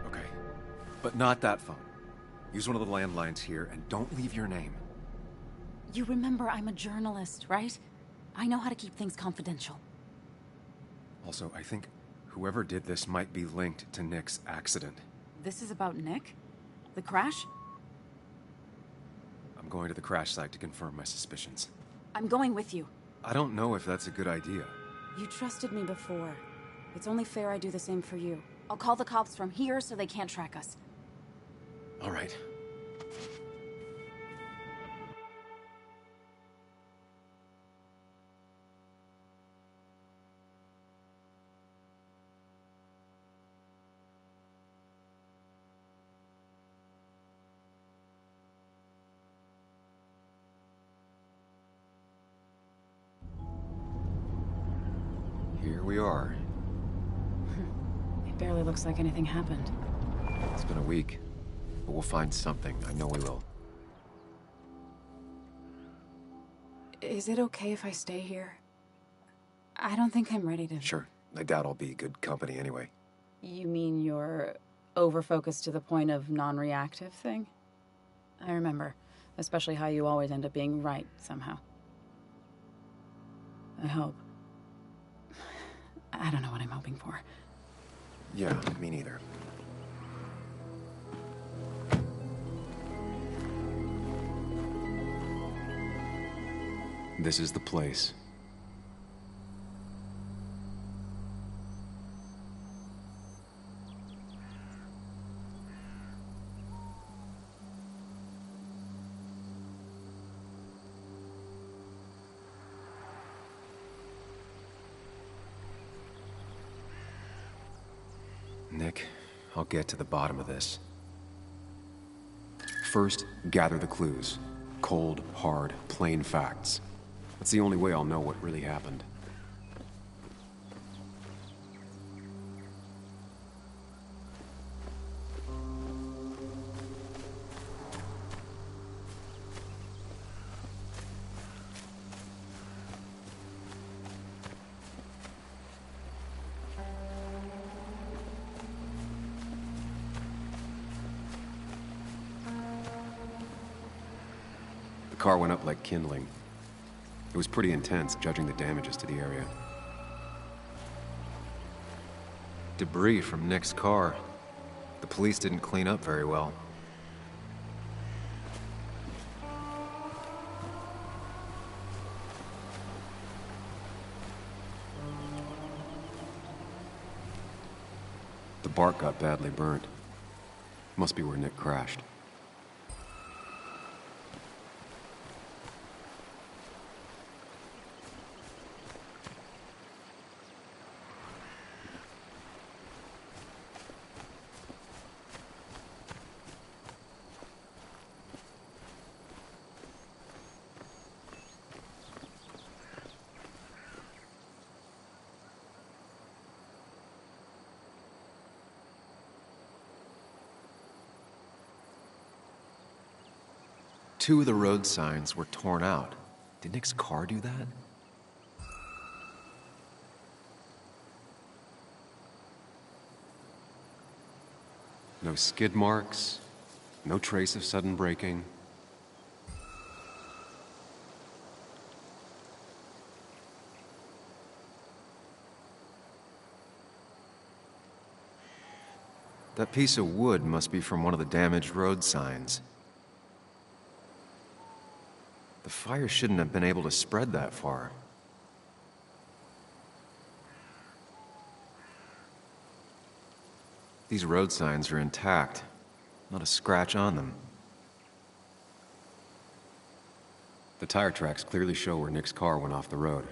Okay, but not that phone. Use one of the landlines here and don't leave your name. You remember I'm a journalist, right? I know how to keep things confidential. Also, I think whoever did this might be linked to Nick's accident. This is about Nick? The crash? I'm going to the crash site to confirm my suspicions. I'm going with you. I don't know if that's a good idea. You trusted me before. It's only fair I do the same for you. I'll call the cops from here so they can't track us. All right. Here we are. Barely looks like anything happened. It's been a week, but we'll find something. I know we will. Is it okay if I stay here? I don't think I'm ready to... Sure. I doubt I'll be good company anyway. You mean you're over-focused to the point of non-reactive thing? I remember, especially how you always end up being right somehow. I hope. I don't know what I'm hoping for. Yeah, me neither. This is the place. Nick, I'll get to the bottom of this. First, gather the clues. Cold, hard, plain facts. That's the only way I'll know what really happened. The car went up like kindling. It was pretty intense, judging the damages to the area. Debris from Nick's car. The police didn't clean up very well. The bark got badly burnt. Must be where Nick crashed. Two of the road signs were torn out. Did Nick's car do that? No skid marks, no trace of sudden braking. That piece of wood must be from one of the damaged road signs. The fire shouldn't have been able to spread that far. These road signs are intact. Not a scratch on them. The tire tracks clearly show where Nick's car went off the road.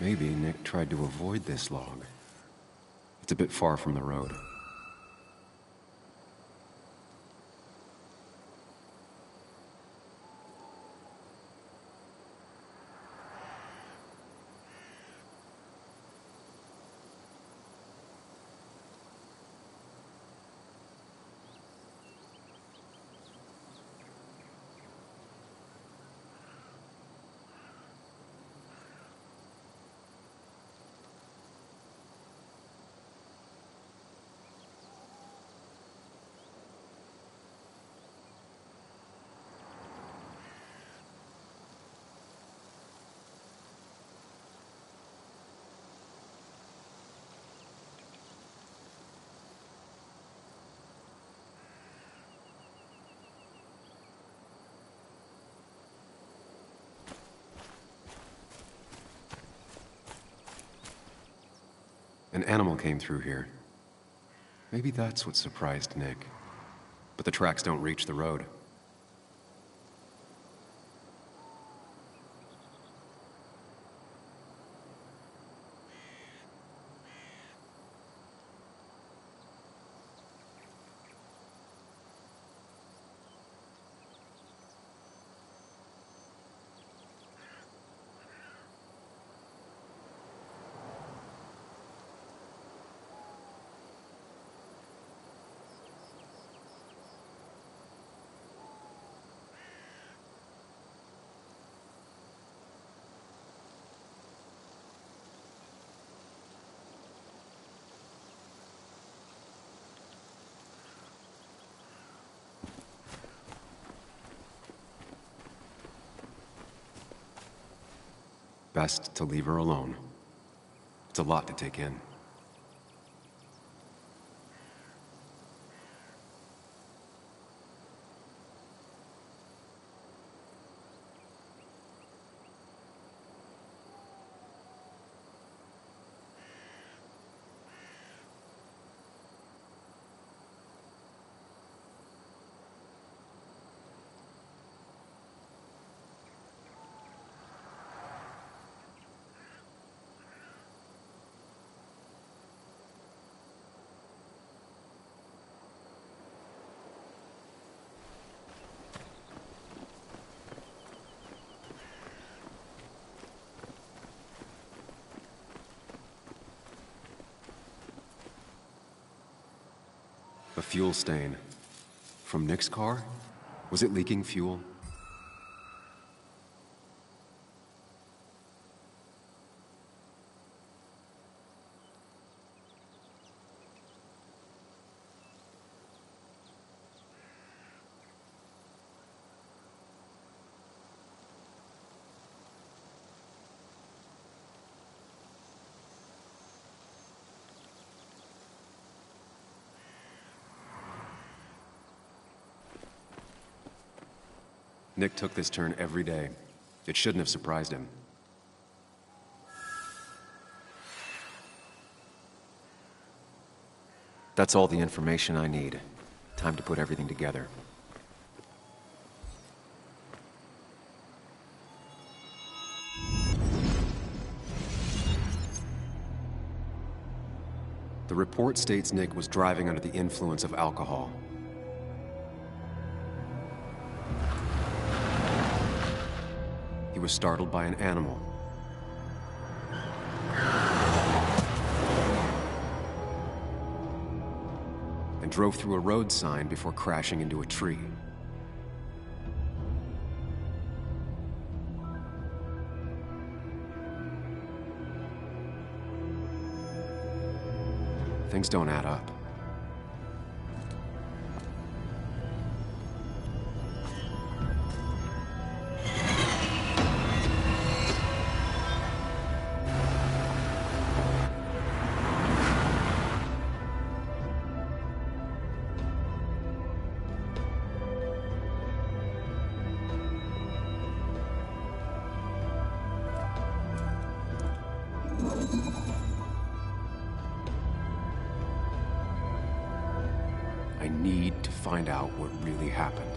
Maybe Nick tried to avoid this log. It's a bit far from the road. An animal came through here. Maybe that's what surprised Nick. But the tracks don't reach the road. Best to leave her alone. It's a lot to take in. A fuel stain. From Nick's car? Was it leaking fuel? Nick took this turn every day. It shouldn't have surprised him. That's all the information I need. Time to put everything together. The report states Nick was driving under the influence of alcohol. He was startled by an animal. And drove through a road sign before crashing into a tree. Things don't add up. I need to find out what really happened.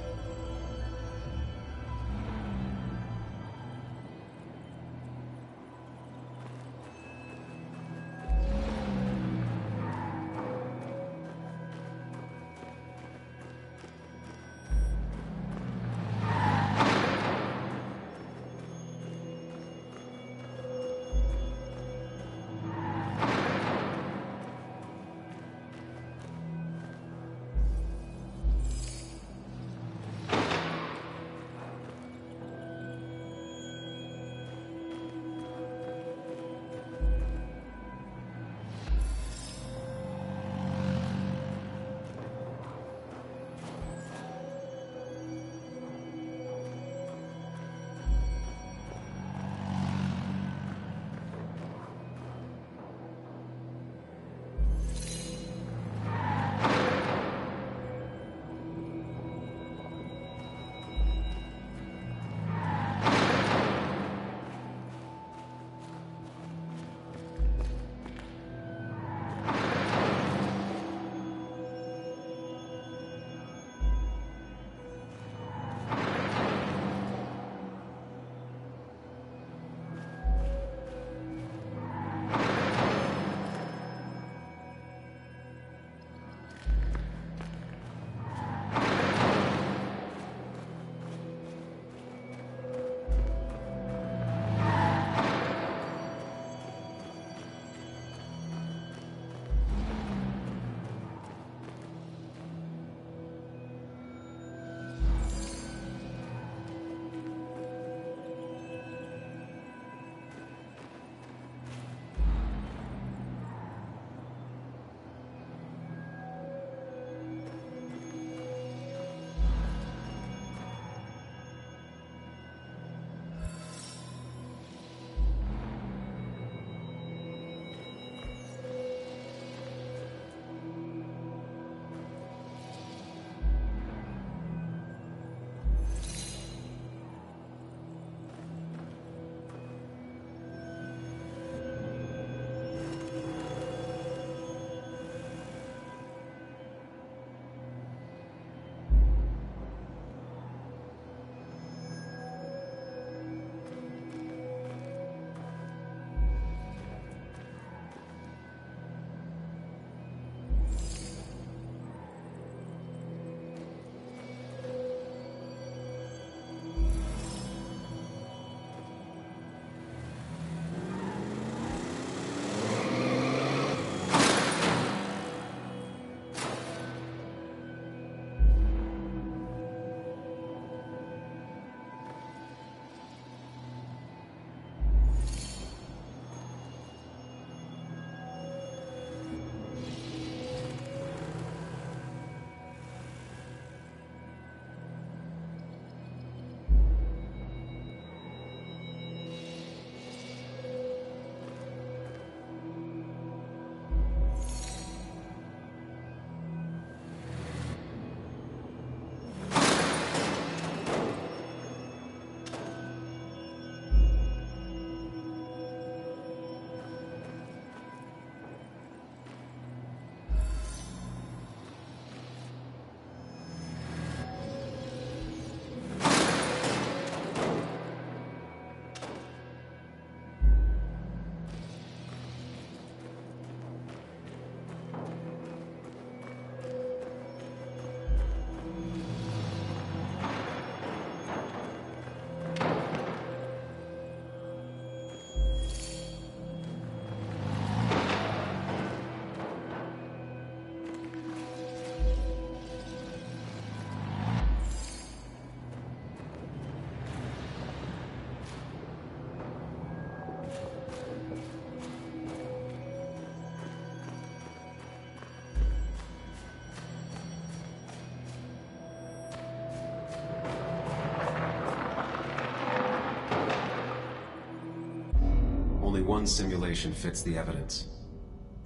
Only one simulation fits the evidence.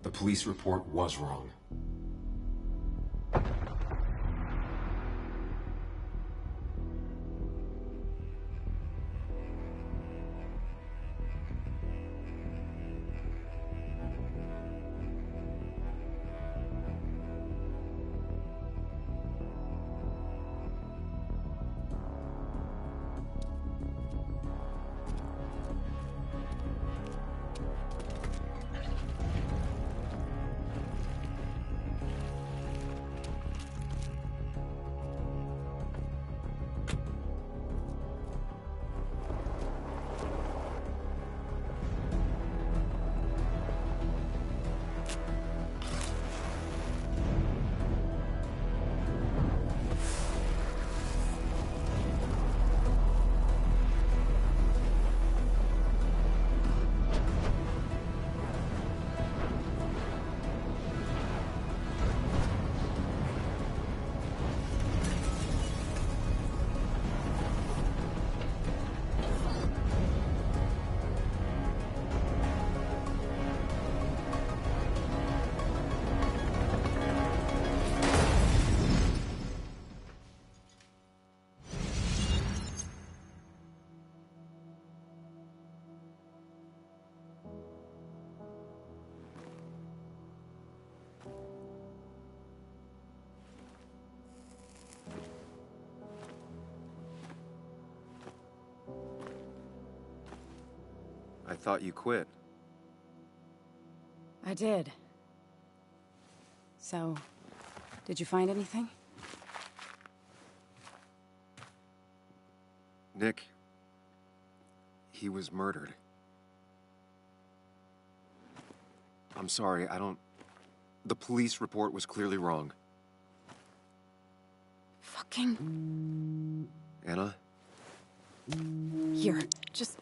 The police report was wrong. I thought you quit. I did. So, did you find anything? Nick, he was murdered. I'm sorry, the police report was clearly wrong. Fucking... Anna? Here, just...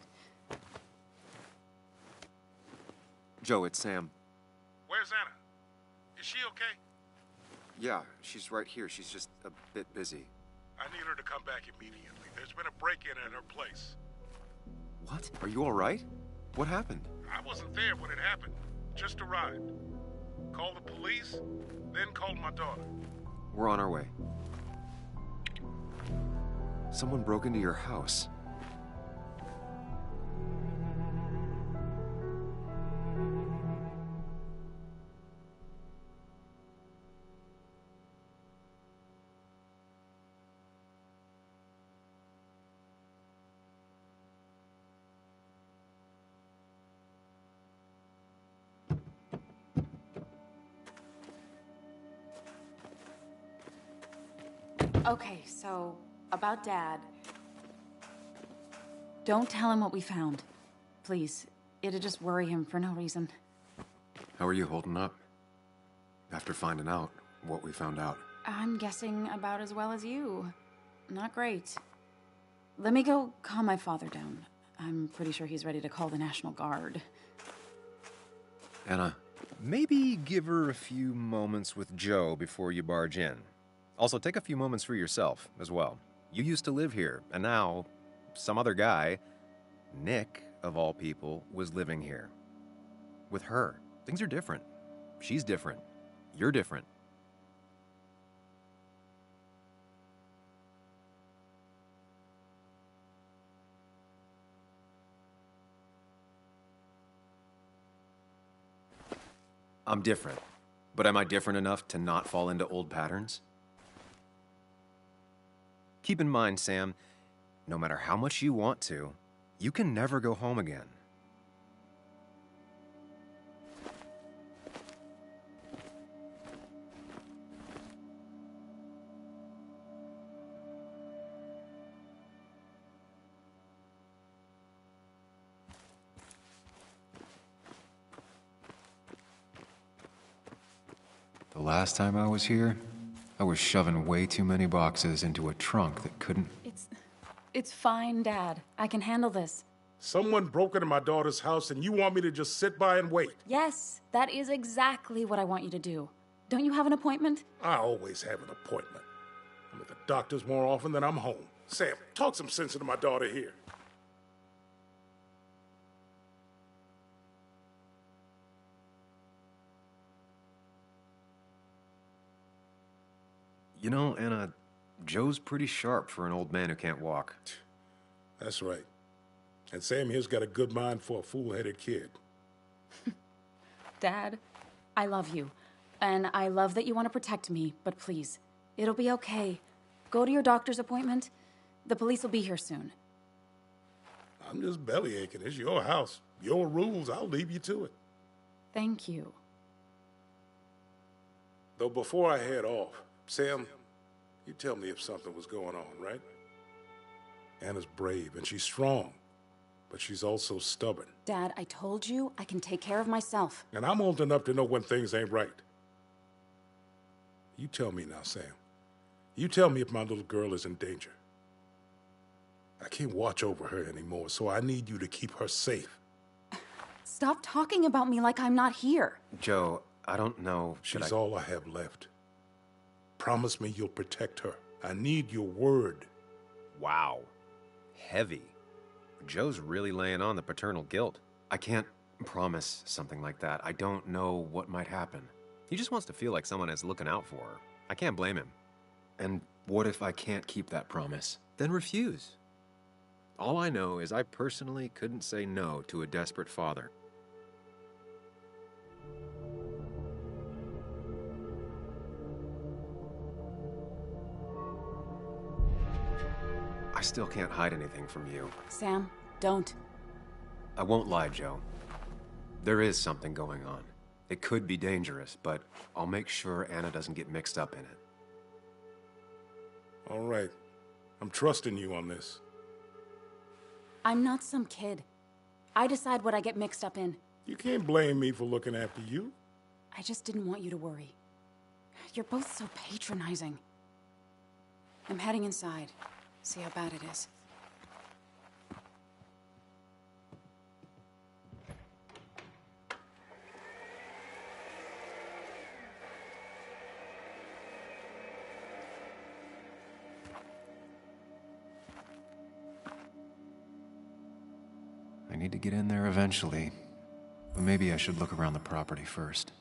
Joe, it's Sam. Where's Anna? Is she okay? Yeah, she's right here. She's just a bit busy. I need her to come back immediately. There's been a break-in at her place. What? Are you all right? What happened? I wasn't there when it happened. Just arrived. Called the police, then called my daughter. We're on our way. Someone broke into your house. Okay, so, about Dad. Don't tell him what we found. Please. It'd just worry him for no reason. How are you holding up? After finding out what we found out. I'm guessing about as well as you. Not great. Let me go calm my father down. I'm pretty sure he's ready to call the National Guard. Anna, maybe give her a few moments with Joe before you barge in. Also, take a few moments for yourself as well. You used to live here, and now some other guy, Nick, of all people, was living here. With her. Things are different. She's different. You're different. I'm different. But am I different enough to not fall into old patterns? Keep in mind, Sam, no matter how much you want to, you can never go home again. The last time I was here, I was shoving way too many boxes into a trunk that couldn't... It's fine, Dad. I can handle this. Someone broke into my daughter's house and you want me to just sit by and wait? Yes, that is exactly what I want you to do. Don't you have an appointment? I always have an appointment. I'm at the doctor's more often than I'm home. Sam, talk some sense into my daughter here. You know, Anna, Joe's pretty sharp for an old man who can't walk. That's right. And Sam here's got a good mind for a fool-headed kid. Dad, I love you. And I love that you want to protect me, but please, it'll be okay. Go to your doctor's appointment. The police will be here soon. I'm just belly aching. It's your house. Your rules. I'll leave you to it. Thank you. Though before I head off, Sam, you tell me if something was going on, right? Anna's brave and she's strong, but she's also stubborn. Dad, I told you I can take care of myself. And I'm old enough to know when things ain't right. You tell me now, Sam. You tell me if my little girl is in danger. I can't watch over her anymore, so I need you to keep her safe. Stop talking about me like I'm not here. Joe, I don't know. She's all I have left. Promise me you'll protect her. I need your word. Wow. Heavy. Joe's really laying on the paternal guilt. I can't promise something like that. I don't know what might happen. He just wants to feel like someone is looking out for her. I can't blame him. And what if I can't keep that promise? Then refuse. All I know is I personally couldn't say no to a desperate father. I still can't hide anything from you. Sam, don't. I won't lie, Joe. There is something going on. It could be dangerous, but I'll make sure Anna doesn't get mixed up in it. All right. I'm trusting you on this. I'm not some kid. I decide what I get mixed up in. You can't blame me for looking after you. I just didn't want you to worry. You're both so patronizing. I'm heading inside. See how bad it is. I need to get in there eventually. But maybe I should look around the property first.